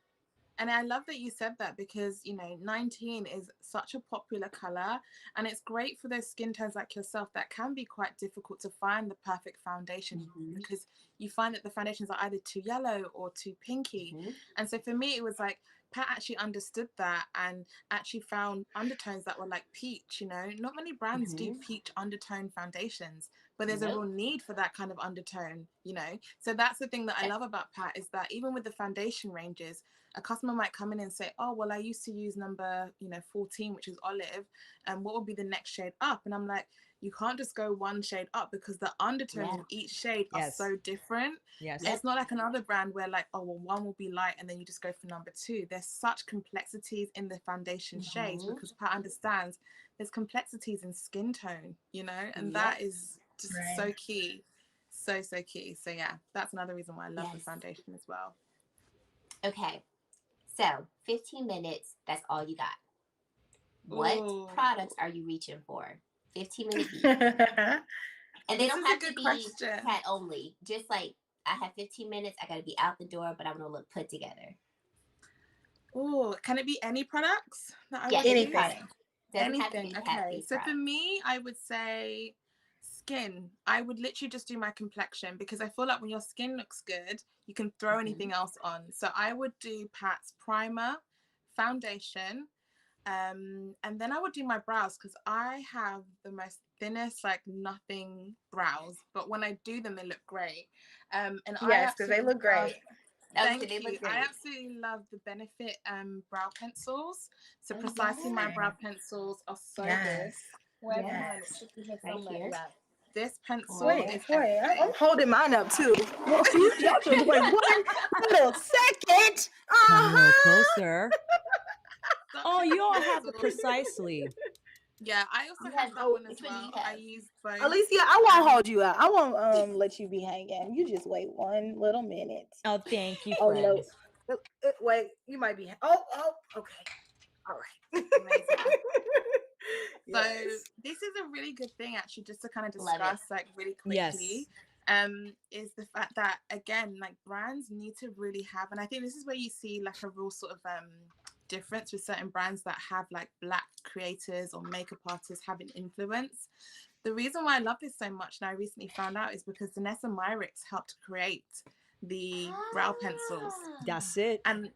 And I love that you said that, because, you know, 19 is such a popular color, and it's great for those skin tones like yourself that can be quite difficult to find the perfect foundation, because you find that the foundations are either too yellow or too pinky. And so for me, it was like Pat actually understood that and actually found undertones that were like peach, you know. Not many brands do peach undertone foundations, but there's a real need for that kind of undertone, you know. So that's the thing that I love about Pat, is that even with the foundation ranges, a customer might come in and say, oh, well, I used to use number, 14, which is olive, and what would be the next shade up? And I'm like, you can't just go one shade up, because the undertones in each shade are so different. Yes. It's not like another brand where like, oh, well, one will be light and then you just go for number 2. There's such complexities in the foundation shades, because Pat understands there's complexities in skin tone, you know, and that is just so key. So key. So yeah, that's another reason why I love the foundation as well. Okay. So 15 minutes, that's all you got. What products are you reaching for? 15 minutes each. And they don't have to be Pat only. Just like, I have 15 minutes, I got to be out the door, but I want to look put together. Oh, can it be any products? Anything. Anything. Okay. So for me, I would say skin. I would literally just do my complexion, because I feel like when your skin looks good, you can throw anything else on. So I would do Pat's primer, foundation, and then I would do my brows, because I have the most thinnest, like nothing brows, but when I do them, they look great. And yes, because they look great. Thank you. I absolutely love the Benefit brow pencils. So precisely, my brow pencils are so good. Where's mine? It should be here somewhere. Yeah. This pencil is. Wait, I'm holding mine up too. Y'all just wait 1 little second. Come a little closer. Oh, you all have it precisely. Yeah, I also have that one as well. I use both. Alicia, I won't hold you out. I won't let you be hanging. You just wait 1 little minute. Oh, thank you, friends. No. Wait, you might be. Oh, okay. All right. So this is a really good thing, actually, just to kind of discuss like really quickly. Is the fact that, again, like brands need to really have, and I think this is where you see like a real sort of difference with certain brands that have like Black creators or makeup artists having influence. The reason why I love this so much, and I recently found out, is because Vanessa Myricks helped create the brow pencils. That's it. And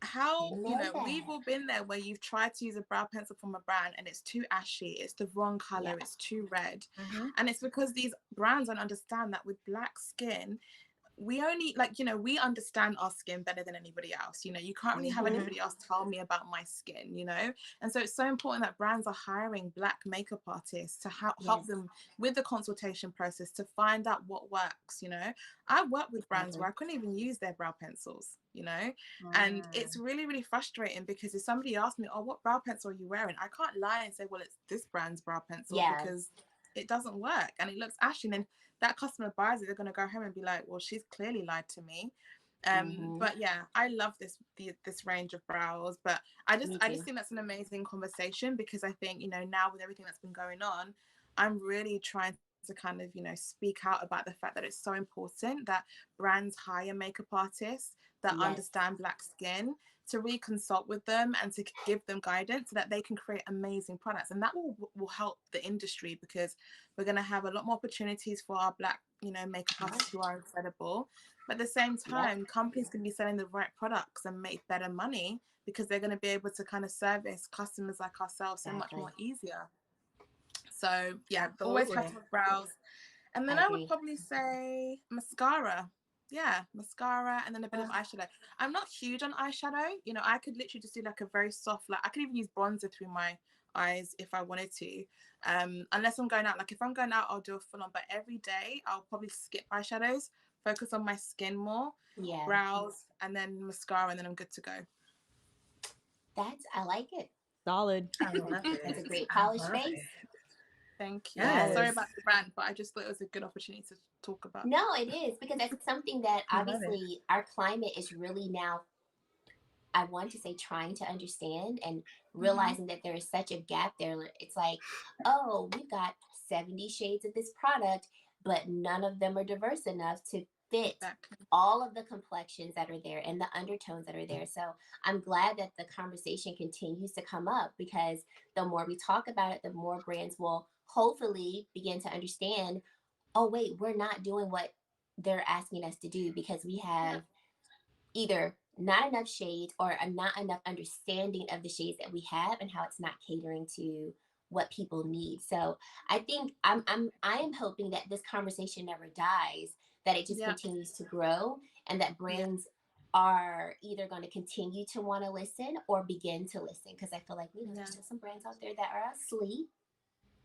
how, we've all been there where you've tried to use a brow pencil from a brand and it's too ashy, it's the wrong color, it's too red. And it's because these brands don't understand that with Black skin, we only we understand our skin better than anybody else. You can't really have anybody else tell me about my skin, and so it's so important that brands are hiring Black makeup artists to help them with the consultation process to find out what works. I worked with brands where I couldn't even use their brow pencils, and it's really, really frustrating, because if somebody asked me, oh, what brow pencil are you wearing, I can't lie and say, well, it's this brand's brow pencil, because it doesn't work and it looks ashy. And then that customer buys it, they're going to go home and be like, well, she's clearly lied to me. But yeah, I love this range of brows, but I just think that's an amazing conversation, because I think, now with everything that's been going on, I'm really trying to kind of, speak out about the fact that it's so important that brands hire makeup artists that understand Black skin, to really consult with them and to give them guidance so that they can create amazing products. And that will help the industry, because we're going to have a lot more opportunities for our Black, makeup artists who are incredible. But at the same time, companies can be selling the right products and make better money, because they're going to be able to kind of service customers like ourselves so much more easier. So yeah, always have with brows. And then I would probably say mascara. Yeah, mascara, and then a bit of eyeshadow. I'm not huge on eyeshadow. I could literally just do like a very soft, like I could even use bronzer through my eyes if I wanted to. Unless I'm going out. Like if I'm going out, I'll do a full on. But every day, I'll probably skip eyeshadows, focus on my skin more, brows, and then mascara, and then I'm good to go. I like it. Solid. I love it. It's a great polished face. Thank you. Yes. Sorry about the brand, but I just thought it was a good opportunity to talk about. No, it is, because it's something that obviously our climate is really now, I want to say, trying to understand and realizing that there is such a gap there. It's like, oh, we've got 70 shades of this product, but none of them are diverse enough to fit all of the complexions that are there and the undertones that are there. So I'm glad that the conversation continues to come up, because the more we talk about it, the more brands will hopefully begin to understand, oh, wait, we're not doing what they're asking us to do, because we have either not enough shades or not enough understanding of the shades that we have and how it's not catering to what people need. So I think I am hoping that this conversation never dies, that it just Yeah. continues to grow, and that Yeah. brands are either going to continue to want to listen or begin to listen, because I feel like, you know, there's still some brands out there that are asleep.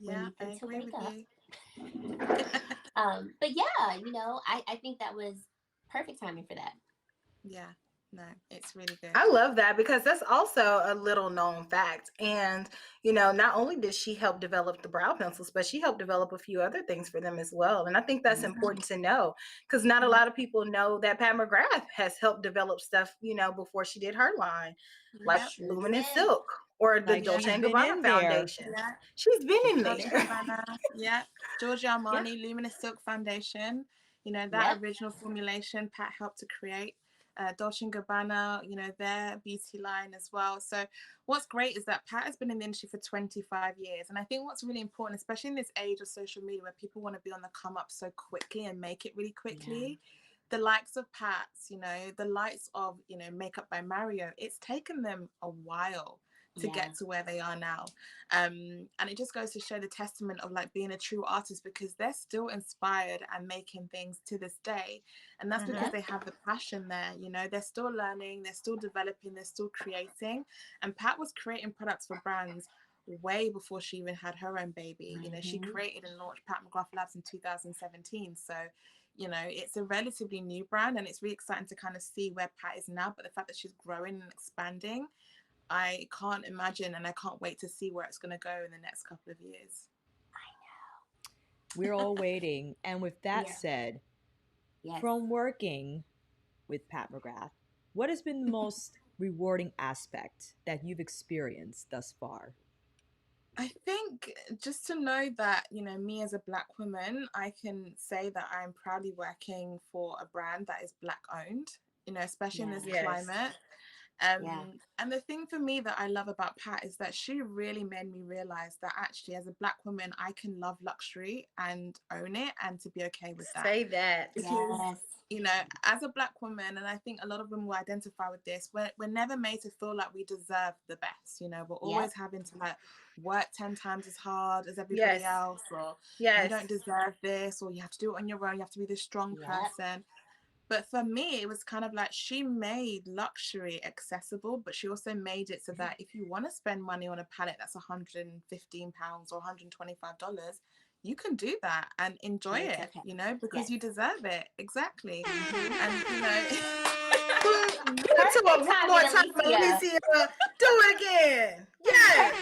We Yeah, need I them to agree wake with up. you. But yeah, you know, I think that was perfect timing for that. Yeah, no, it's really good. I love that because that's also a little known fact. And, you know, not only did she help develop the brow pencils, but she helped develop a few other things for them as well. And I think that's important to know because not a lot of people know that Pat McGrath has helped develop stuff, you know, before she did her line, like Yep. Sure Luminous did. Silk or the Like Dolce she's & been Gabbana in there. Foundation. Yeah. She's been She's in been Dolce in there. there. Gabbana, yeah. Giorgio Yeah. Armani, Luminous Silk Foundation. You know, that Yep. original formulation Pat helped to create. Dolce & Gabbana, you know, their beauty line as well. So what's great is that Pat has been in the industry for 25 years. And I think what's really important, especially in this age of social media where people want to be on the come up so quickly and make it really quickly, the likes of Pat's, you know, the likes of, you know, Makeup by Mario, it's taken them a while to get to where they are now. And it just goes to show the testament of like being a true artist, because they're still inspired and making things to this day. And that's because they have the passion there, you know, they're still learning, they're still developing, they're still creating. And Pat was creating products for brands way before she even had her own baby. You know, she created and launched Pat McGrath Labs in 2017. So, you know, it's a relatively new brand, and it's really exciting to kind of see where Pat is now. But the fact that she's growing and expanding, I can't imagine, and I can't wait to see where it's going to go in the next couple of years. We're all waiting. And with that said, from working with Pat McGrath, what has been the most rewarding aspect that you've experienced thus far? I think just to know that, you know, me as a Black woman, I can say that I'm proudly working for a brand that is Black owned, you know, especially in this climate. And the thing for me that I love about Pat is that she really made me realize that actually as a Black woman, I can love luxury and own it and to be okay with that. Say that. Because, you know, as a Black woman, and I think a lot of women will identify with this, we're never made to feel like we deserve the best. You know, we're always having to like work 10 times as hard as everybody else, or you don't deserve this, or you have to do it on your own, you have to be this strong person. But for me, it was kind of like she made luxury accessible, but she also made it so that if you want to spend money on a palette that's £115 or $125, you can do that and enjoy it, you know, because you deserve it. Exactly. And, you know, Give it to her one more time, Alicia. Do it again. Yes.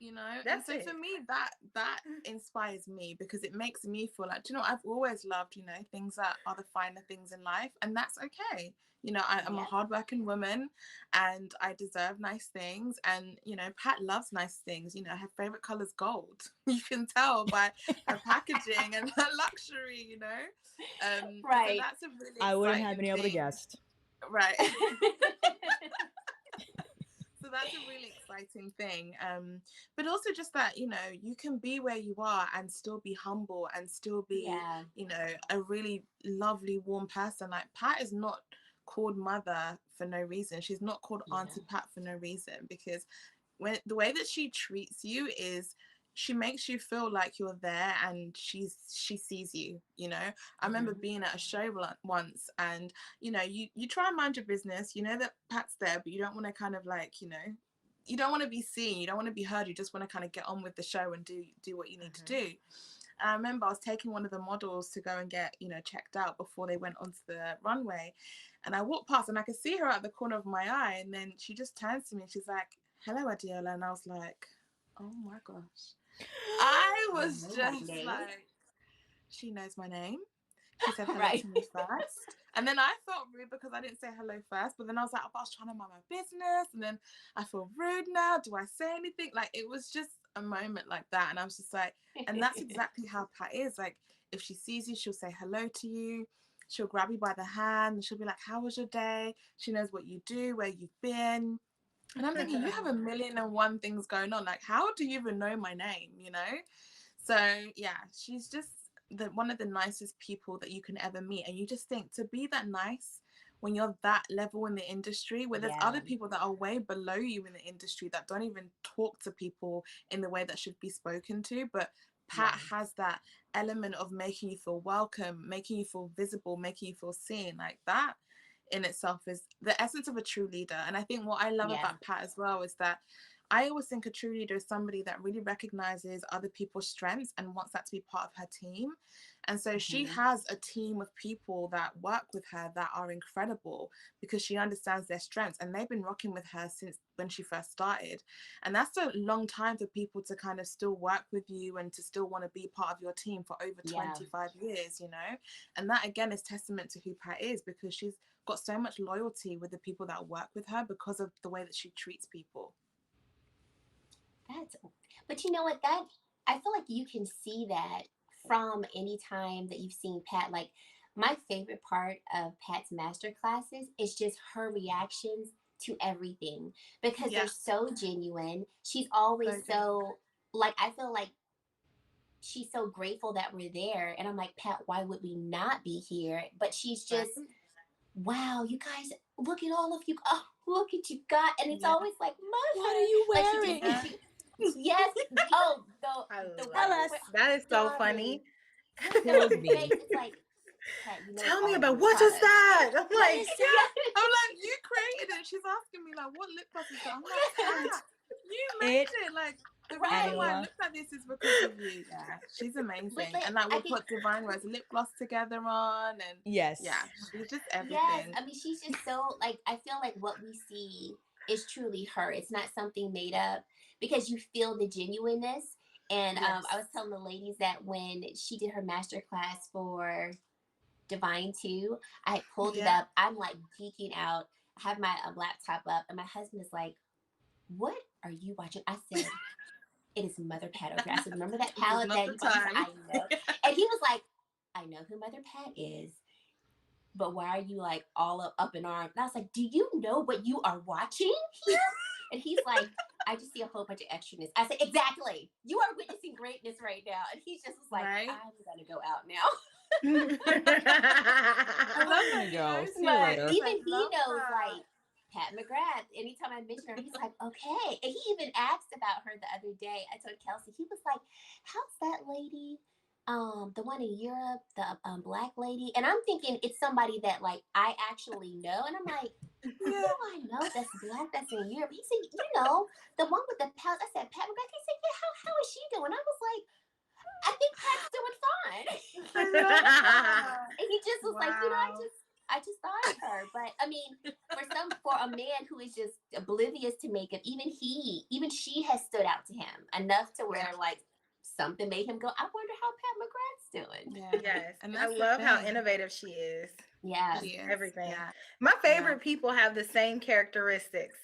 You know, and so for me that inspires me, because it makes me feel like, do you know, I've always loved, you know, things that are the finer things in life, and that's okay. You know, I'm a hardworking woman and I deserve nice things, and you know, Pat loves nice things. You know, her favorite color is gold. You can tell by her packaging and her luxury, you know. So that's a really I wouldn't have exciting been able to thing. guess. Right. So that's a really exciting thing. But also just that, you know, you can be where you are and still be humble and still be, you know, a really lovely, warm person. Like Pat is not called mother for no reason. She's not called Auntie Pat for no reason, because when the way that she treats you is she makes you feel like you're there and she sees you, you know. I remember being at a show once, and you know, you try and mind your business, you know that Pat's there, but you don't want to kind of like, you know, you don't want to be seen, you don't want to be heard, you just want to kind of get on with the show and do what you need to do. And I remember I was taking one of the models to go and get, you know, checked out before they went onto the runway, and I walked past and I could see her at the corner of my eye, and then she just turns to me and she's like, "Hello, Adeola," and I was like, oh my gosh. I was just like, she knows my name. She said hello to me first. And then I felt rude because I didn't say hello first. But then I was like, oh, I was trying to mind my business. And then I feel rude now. Do I say anything? Like, it was just a moment like that. And I was just like, and that's exactly how Pat is. Like, if she sees you, she'll say hello to you. She'll grab you by the hand and she'll be like, how was your day? She knows what you do, where you've been. And I'm thinking, you have 1,000,001 things going on. Like, how do you even know my name, you know? So, yeah, she's just one of the nicest people that you can ever meet. And you just think, to be that nice when you're that level in the industry, where there's other people that are way below you in the industry that don't even talk to people in the way that should be spoken to, but Pat has that element of making you feel welcome, making you feel visible, making you feel seen. Like, that in itself is the essence of a true leader. And I think what I love about Pat as well is that I always think a true leader is somebody that really recognizes other people's strengths and wants that to be part of her team. And so she has a team of people that work with her that are incredible because she understands their strengths, and they've been rocking with her since when she first started. And that's a long time for people to kind of still work with you and to still want to be part of your team for over 25 years, you know? And that again is testament to who Pat is, because she's got so much loyalty with the people that work with her because of the way that she treats people. But you know what, that I feel like you can see that from any time that you've seen Pat. Like, my favorite part of Pat's master classes is just her reactions to everything, because they're so genuine. She's always so like, I feel like she's so grateful that we're there, and I'm like, Pat, why would we not be here? But she's just, wow, you guys, look at all of you. Oh, look at you got, and it's always like, Mother, what are you wearing? Like, yes. Oh, that is so funny. Kills me. It's like, Pat, you know, tell me about what is that? I'm like, I'm like, you created it. She's asking me like, what lip gloss is that? I'm like, Pat, you made it. Like, the reason why I looked at this is because of you. Yeah, she's amazing. Like, and like, we'll put Divine Rose lip gloss together on, and yeah, she's just everything. Yes, I mean, she's just so, like, I feel like what we see is truly her. It's not something made up, because you feel the genuineness. And I was telling the ladies that when she did her master class for Divine 2, I pulled it up. I'm like geeking out. I have my laptop up, and my husband is like, "What are you watching?" I said, "It is Mother Pat over." I said, "Remember that palette that you bought?" I know. And he was like, "I know who Mother Pat is, but why are you like all up in arms?" And I was like, "Do you know what you are watching here?" And he's like, "I just see a whole bunch of extraness." I said, "Exactly. You are witnessing greatness right now." And he just was like, "I'm gonna go out now." I love you, Joe. See you later. Even he knows, like, Pat McGrath. Anytime I mention her, he's like, "Okay." And he even asked about her the other day. I told Kelsee, he was like, "How's that lady? The one in Europe, the black lady?" And I'm thinking it's somebody that, like, I actually know. And I'm like, who do I know that's black, that's in Europe? He said, "You know, the one with the pouch." I said, "Pat McGrath." He said, "Yeah, how is she doing?" I was like, "I think Pat's doing fine." And he just was like, "You know, I just thought of her." But I mean, for a man who is just oblivious to makeup, even she has stood out to him enough to where like something made him go, "I wonder how Pat McGrath's doing." Yes, and I love how innovative she is. Yeah, everything. My favorite people have the same characteristics.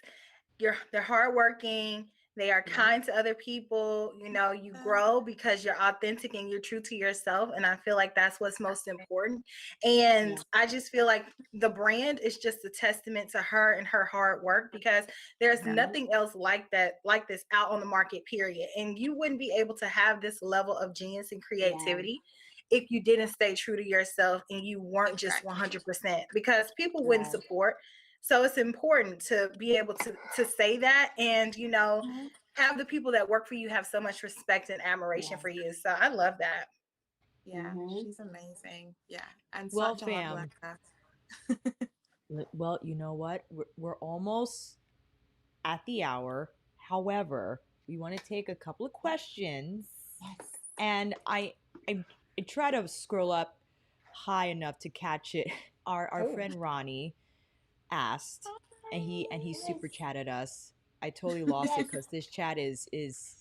They're hardworking. They are kind to other people. You know, you grow because you're authentic and you're true to yourself. And I feel like that's what's most important. And I just feel like the brand is just a testament to her and her hard work, because there's nothing else like this out on the market, period. And you wouldn't be able to have this level of genius and creativity if you didn't stay true to yourself and you weren't just 100%, because people wouldn't support. So it's important to be able to say that, and, you know, have the people that work for you have so much respect and admiration for you. So I love that. Yeah, she's amazing. Yeah. And well, such a hard worker. Well, you know what? We're almost at the hour. However, we want to take a couple of questions. And I try to scroll up high enough to catch it. Our friend Ronnie asked, and he super chatted us. I totally lost it because this chat is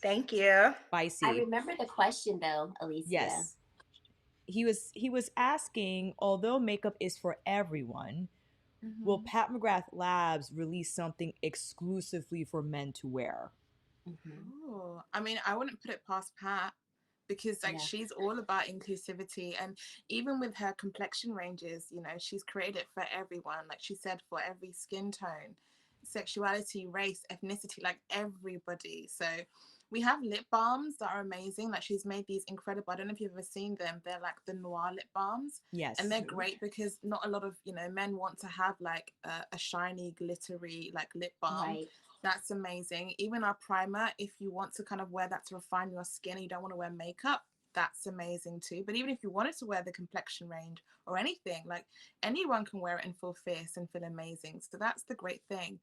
thank you spicy. I remember the question though, Alicia. Yes, he was asking, although makeup is for everyone, will Pat McGrath Labs release something exclusively for men to wear? Oh, I mean, I wouldn't put it past Pat, because like she's all about inclusivity, and even with her complexion ranges, you know, she's created it for everyone. Like she said, for every skin tone, sexuality, race, ethnicity, like everybody. So We have lip balms that are amazing. Like she's made these incredible. I don't know if you've ever seen them. They're like the noir lip balms. Yes. And they're great because not a lot of, you know, men want to have like a shiny, glittery like lip balm. Right. That's amazing. Even our primer, if you want to kind of wear that to refine your skin and you don't want to wear makeup, that's amazing too. But even if you wanted to wear the complexion range or anything, like anyone can wear it and feel fierce and feel amazing. So that's the great thing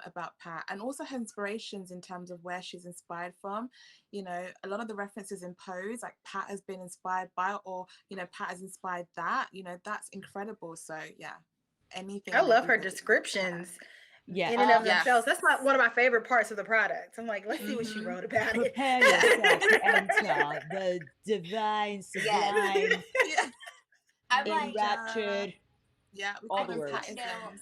about Pat. And also her inspirations in terms of where she's inspired from. You know, a lot of the references in Pose, like Pat has been inspired by, or, you know, Pat has inspired that, you know, that's incredible. So yeah, anything. I and love her everything. descriptions. Yeah. In and of Yes. themselves. That's one of my favorite parts of the product. I'm like, let's see what she wrote about it. Prepare yourself to enter the divine, sublime, Yeah. I'm like, enraptured. Yeah, we All call the them words. Patisms.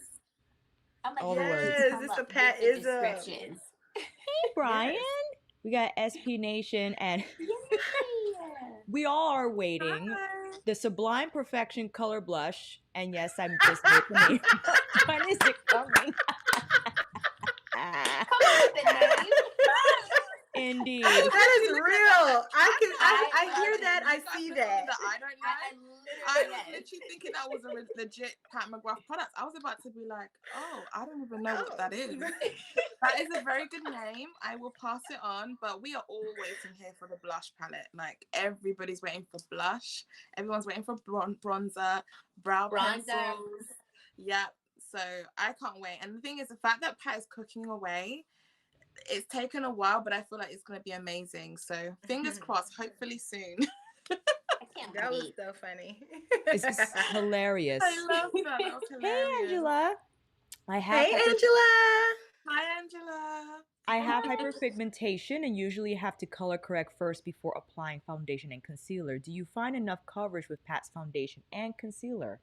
I'm like, All the words. Yes, it's a Pat with the ism. descriptions. Hey, Brian. We got SP Nation, and we all are waiting. Hi. The Sublime Perfection Color Blush. And yes, I'm just making it. When is it coming? Come on with the name. Indeed. That is real. I love hear it. that. I You guys see look that. that I don't know. I I was literally thinking that was a legit Pat McGrath product. I was about to be like, oh, I don't even know what that is. That is a very good name. I will pass it on, but we are all waiting here for the blush palette. Like everybody's waiting for blush. Everyone's waiting for bronzer, brow pencils. Yeah. So I can't wait. And the thing is, the fact that Pat is cooking away, it's taken a while, but I feel like it's going to be amazing. So fingers crossed, hopefully soon. I can't That was wait. so funny. This is hilarious. I love that. That was Hey, hilarious. Angela. I have Hey, Angela. Hi, Angela. I have hyperpigmentation and usually have to color correct first before applying foundation and concealer. Do you find enough coverage with Pat's foundation and concealer?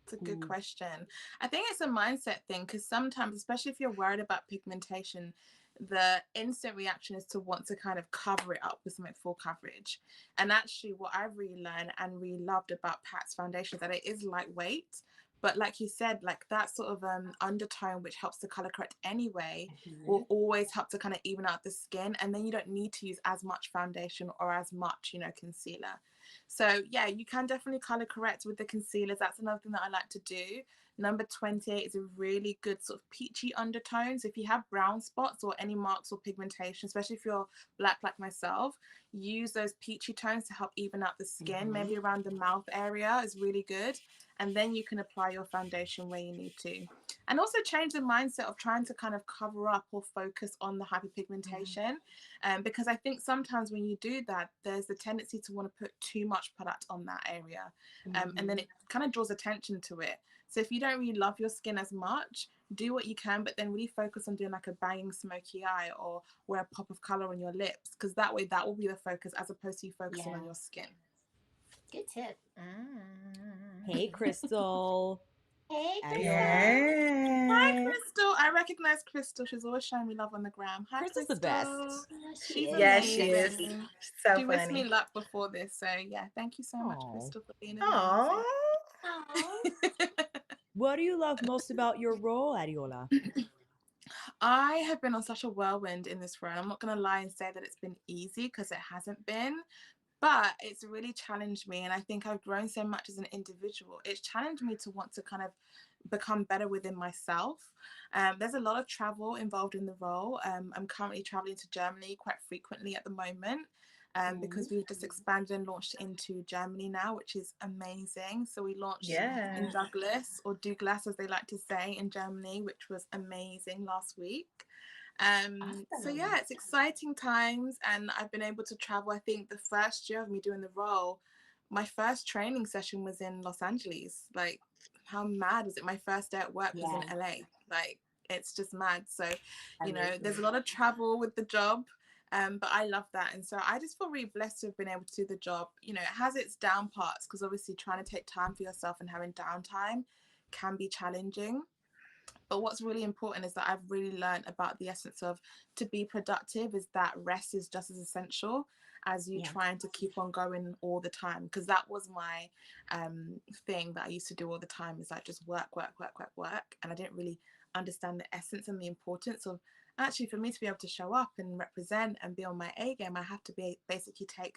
It's a good question. I think it's a mindset thing because sometimes, especially if you're worried about pigmentation, the instant reaction is to want to kind of cover it up with something full coverage. And actually, what I've really learned and really loved about Pat's foundation is that it is lightweight. But like you said, like that sort of undertone, which helps to color correct anyway, will always help to kind of even out the skin. And then you don't need to use as much foundation or as much, you know, concealer. So yeah, you can definitely color correct with the concealers. That's another thing that I like to do. Number 28 is a really good sort of peachy undertone. So if you have brown spots or any marks or pigmentation, especially if you're black like myself, use those peachy tones to help even out the skin. Maybe around the mouth area is really good. And then you can apply your foundation where you need to. And also change the mindset of trying to kind of cover up or focus on the hyperpigmentation. Because I think sometimes when you do that, there's a tendency to want to put too much product on that area. And then it kind of draws attention to it. So if you don't really love your skin as much, do what you can, but then really focus on doing like a banging smoky eye or wear a pop of color on your lips. Because that way that will be the focus as opposed to you focusing on your skin. Good tip. Hey, Crystal. Hey, Crystal. Yeah. Hi, Crystal. I recognize Crystal. She's always showing me love on the gram. Hi, Crystal's Crystal. the best. She's Yeah, she is. amazing. So She wished me funny. luck before this. So yeah, thank you so much, Aw. Crystal, for being Aww. amazing. What do you love most about your role, Adeola? I have been on such a whirlwind in this role. I'm not going to lie and say that it's been easy because it hasn't been, but it's really challenged me. And I think I've grown so much as an individual. It's challenged me to want to kind of become better within myself. There's a lot of travel involved in the role. I'm currently traveling to Germany quite frequently at the moment. Because we've just expanded and launched into Germany now, which is amazing. So we launched in Douglas, or Douglas as they like to say, in Germany, which was amazing last week. So yeah, it's exciting times, and I've been able to travel. I think the first year of me doing the role, my first training session was in Los Angeles. Like, how mad was it? My first day at work was in LA. Like, it's just mad. So, you know, there's a lot of travel with the job. But I love that. And so I just feel really blessed to have been able to do the job. You know, it has its down parts because obviously trying to take time for yourself and having downtime can be challenging. But what's really important is that I've really learned about the essence of to be productive is that rest is just as essential as you trying to keep on going all the time. Because that was my thing that I used to do all the time, is like just work. And I didn't really understand the essence and the importance of actually, for me to be able to show up and represent and be on my A game, I have to basically take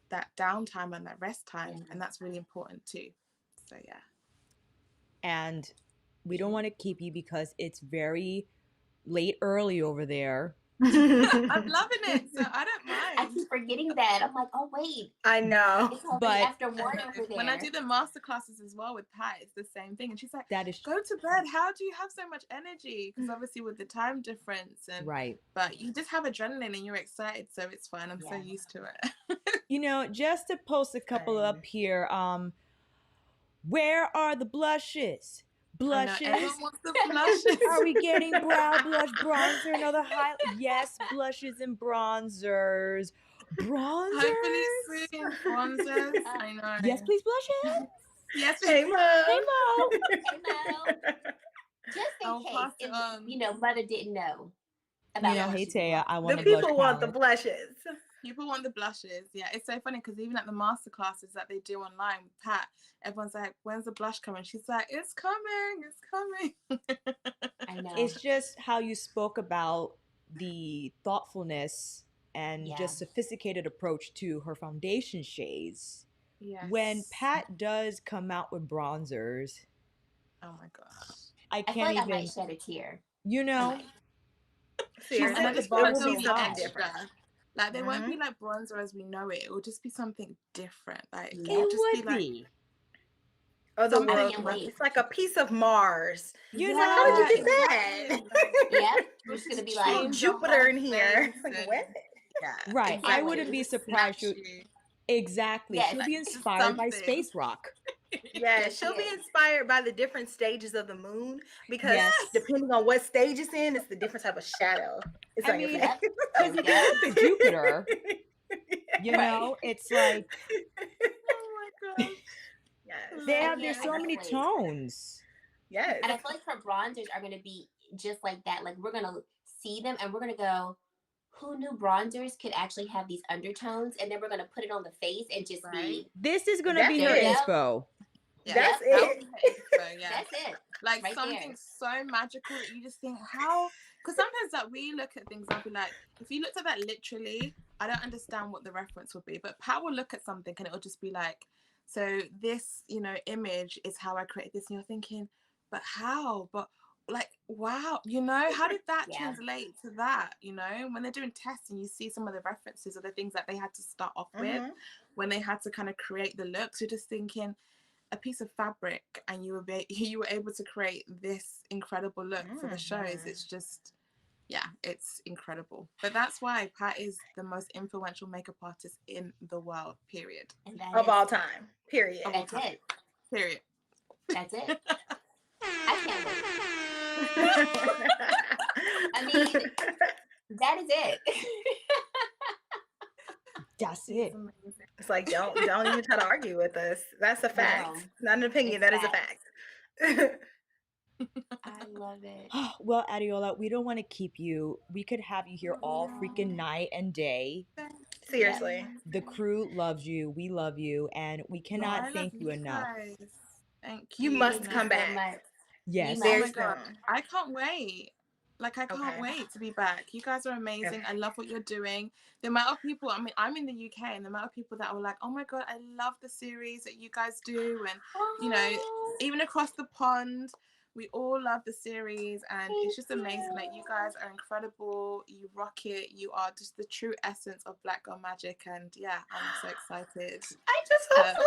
that downtime and that rest time, and that's really important too. So yeah. And we don't want to keep you because it's very late early over there. I'm loving it, so I don't mind. I keep forgetting that. I'm like, oh wait, I know. it's already But after 1 over there. When I do the master classes as well with Pat, it's the same thing, and she's like, that is go to bed. How do you have so much energy? Because obviously with the time difference, and right. But you just have adrenaline and you're excited, so it's fine. I'm so used to it. You know, just to post a couple up here. Where are the blushes? Blushes. Everyone wants the blushes. Are we getting brow blush, bronzer, and other highlight? Yes, blushes and bronzers. Bronzers? Hopefully soon, bronzers. I know. Yes, please, blushes. Yes, Hey, Mo. Hey, Mo. Hey, Mo. Just in case, if, Mother didn't know about hey, Taya, I want the a blush people want the palette. blushes. People want the blushes. Yeah, it's so funny because even at the master classes that they do online with Pat, everyone's like, when's the blush coming? She's like, it's coming, it's coming. I know. It's just how you spoke about the thoughtfulness and just sophisticated approach to her foundation shades. Yes. When Pat does come out with bronzers, oh my gosh, I feel can't like even. I might shed a tear. You know, Seriously, and I just it feel like will there'll be be something extra. different. Like they won't be like bronzer as we know it. It will just be something different. Like it it'll just would be like be. Other I world, can't wait. it's like a piece of Mars. You How did know, you get that? Yep. We're just gonna be like Little Jupiter in here. Like, what? Yeah, right. Exactly. I wouldn't be surprised. Exactly. Yes. She'll be inspired by space rock. Yeah, she'll be inspired by the different stages of the moon because depending on what stage it's in, it's the different type of shadow. It's on your face. Because if you look at Jupiter, you know, it's like, oh my gosh. Yes. there's so many tones. Yes. And I feel like her bronzers are gonna be just like that. Like we're gonna see them and we're gonna go, who knew bronzers could actually have these undertones? And then we're gonna put it on the face and just be. This is gonna be her inspo. Yeah, that's it. That's it. Like right something there. so magical that you just think, how? Because sometimes that we look at things, I'll be like, if you looked at that literally, I don't understand what the reference would be. But Pat will look at something and it'll just be like, so this, image is how I created this. And you're thinking, but how? But like, wow, how did that translate to that? When they're doing tests and you see some of the references or the things that they had to start off with when they had to kind of create the looks, you're just thinking, a piece of fabric and you were able to create this incredible look for the shows. It's just, it's incredible. But that's why Pat is the most influential makeup artist in the world, period. Of all time, period. That's it. Period. That's it. I can't wait. I mean, that is it. That's it. It's like don't even try to argue with us. That's a fact. No, not an opinion. That is a fact. I love it. Well, Adeola, we don't want to keep you. We could have you here all freaking night and day. Seriously. The crew loves you. We love you. And we cannot thank you enough. Thank you. You must come back. Yes. Oh my God. I can't wait. Like, I can't wait to be back. You guys are amazing. I love what you're doing. The amount of people, I mean, I'm in the UK, and the amount of people that were like, oh my God, I love the series that you guys do. And, even across the pond, we all love the series. And it's just amazing. Like, you guys are incredible. You rock it. You are just the true essence of Black Girl Magic. And yeah, I'm so excited. I just hope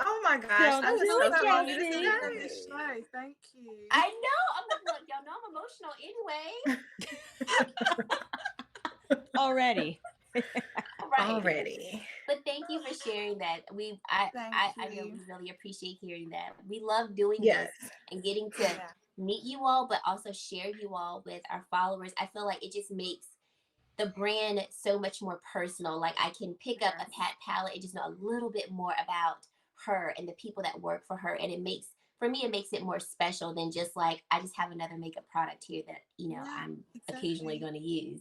oh my gosh. I'm so Kelsee. Thank you. I know. I'm like, look, y'all know I'm emotional anyway. Already. Already. But thank you for sharing that. I know we really appreciate hearing that. We love doing this and getting to meet you all, but also share you all with our followers. I feel like it just makes the brand so much more personal. Like I can pick up a Pat palette and just know a little bit more about her and the people that work for her. And it makes it more special than just like, I just have another makeup product here that, I'm occasionally going to use.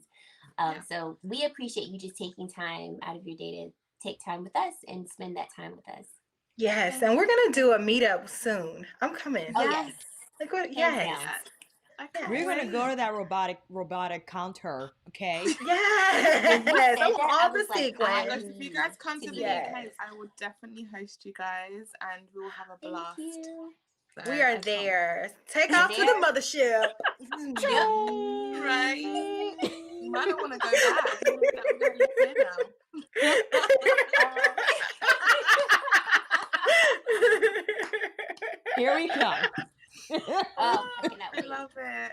So we appreciate you just taking time out of your day to take time with us and spend that time with us. Yes. And we're going to do a meetup soon. I'm coming. Oh, yes. Like what? Yes. Okay. We're gonna go to that robotic counter, okay? Yes. Said I want that, I all the was like, sequins. If you guys come to the Yes. UK, I will definitely host you guys, and we will have a Thank blast. you. So We are I can't there. Take You're off to the there? mothership. wait. Right? You might not want to go back. We're gonna live here now. Here we come. Oh, I cannot I wait. love it.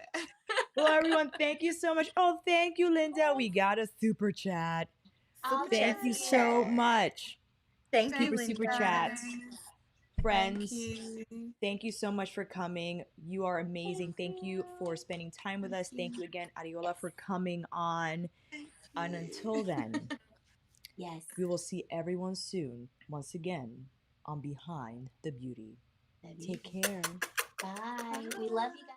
Well, everyone, thank you so much. Oh, thank you, Linda. We got a super chat. Oh, Thank you thank so you. much. Thank you, Thanks, super Linda. chats. Friends, Thank you. thank you so much for coming. You are amazing. Thank you for spending time with us. Thank you again, Adeola, for coming on. And until then, Yes. we will see everyone soon, once again, on Behind the Beauty. Take care. Bye. We love you guys.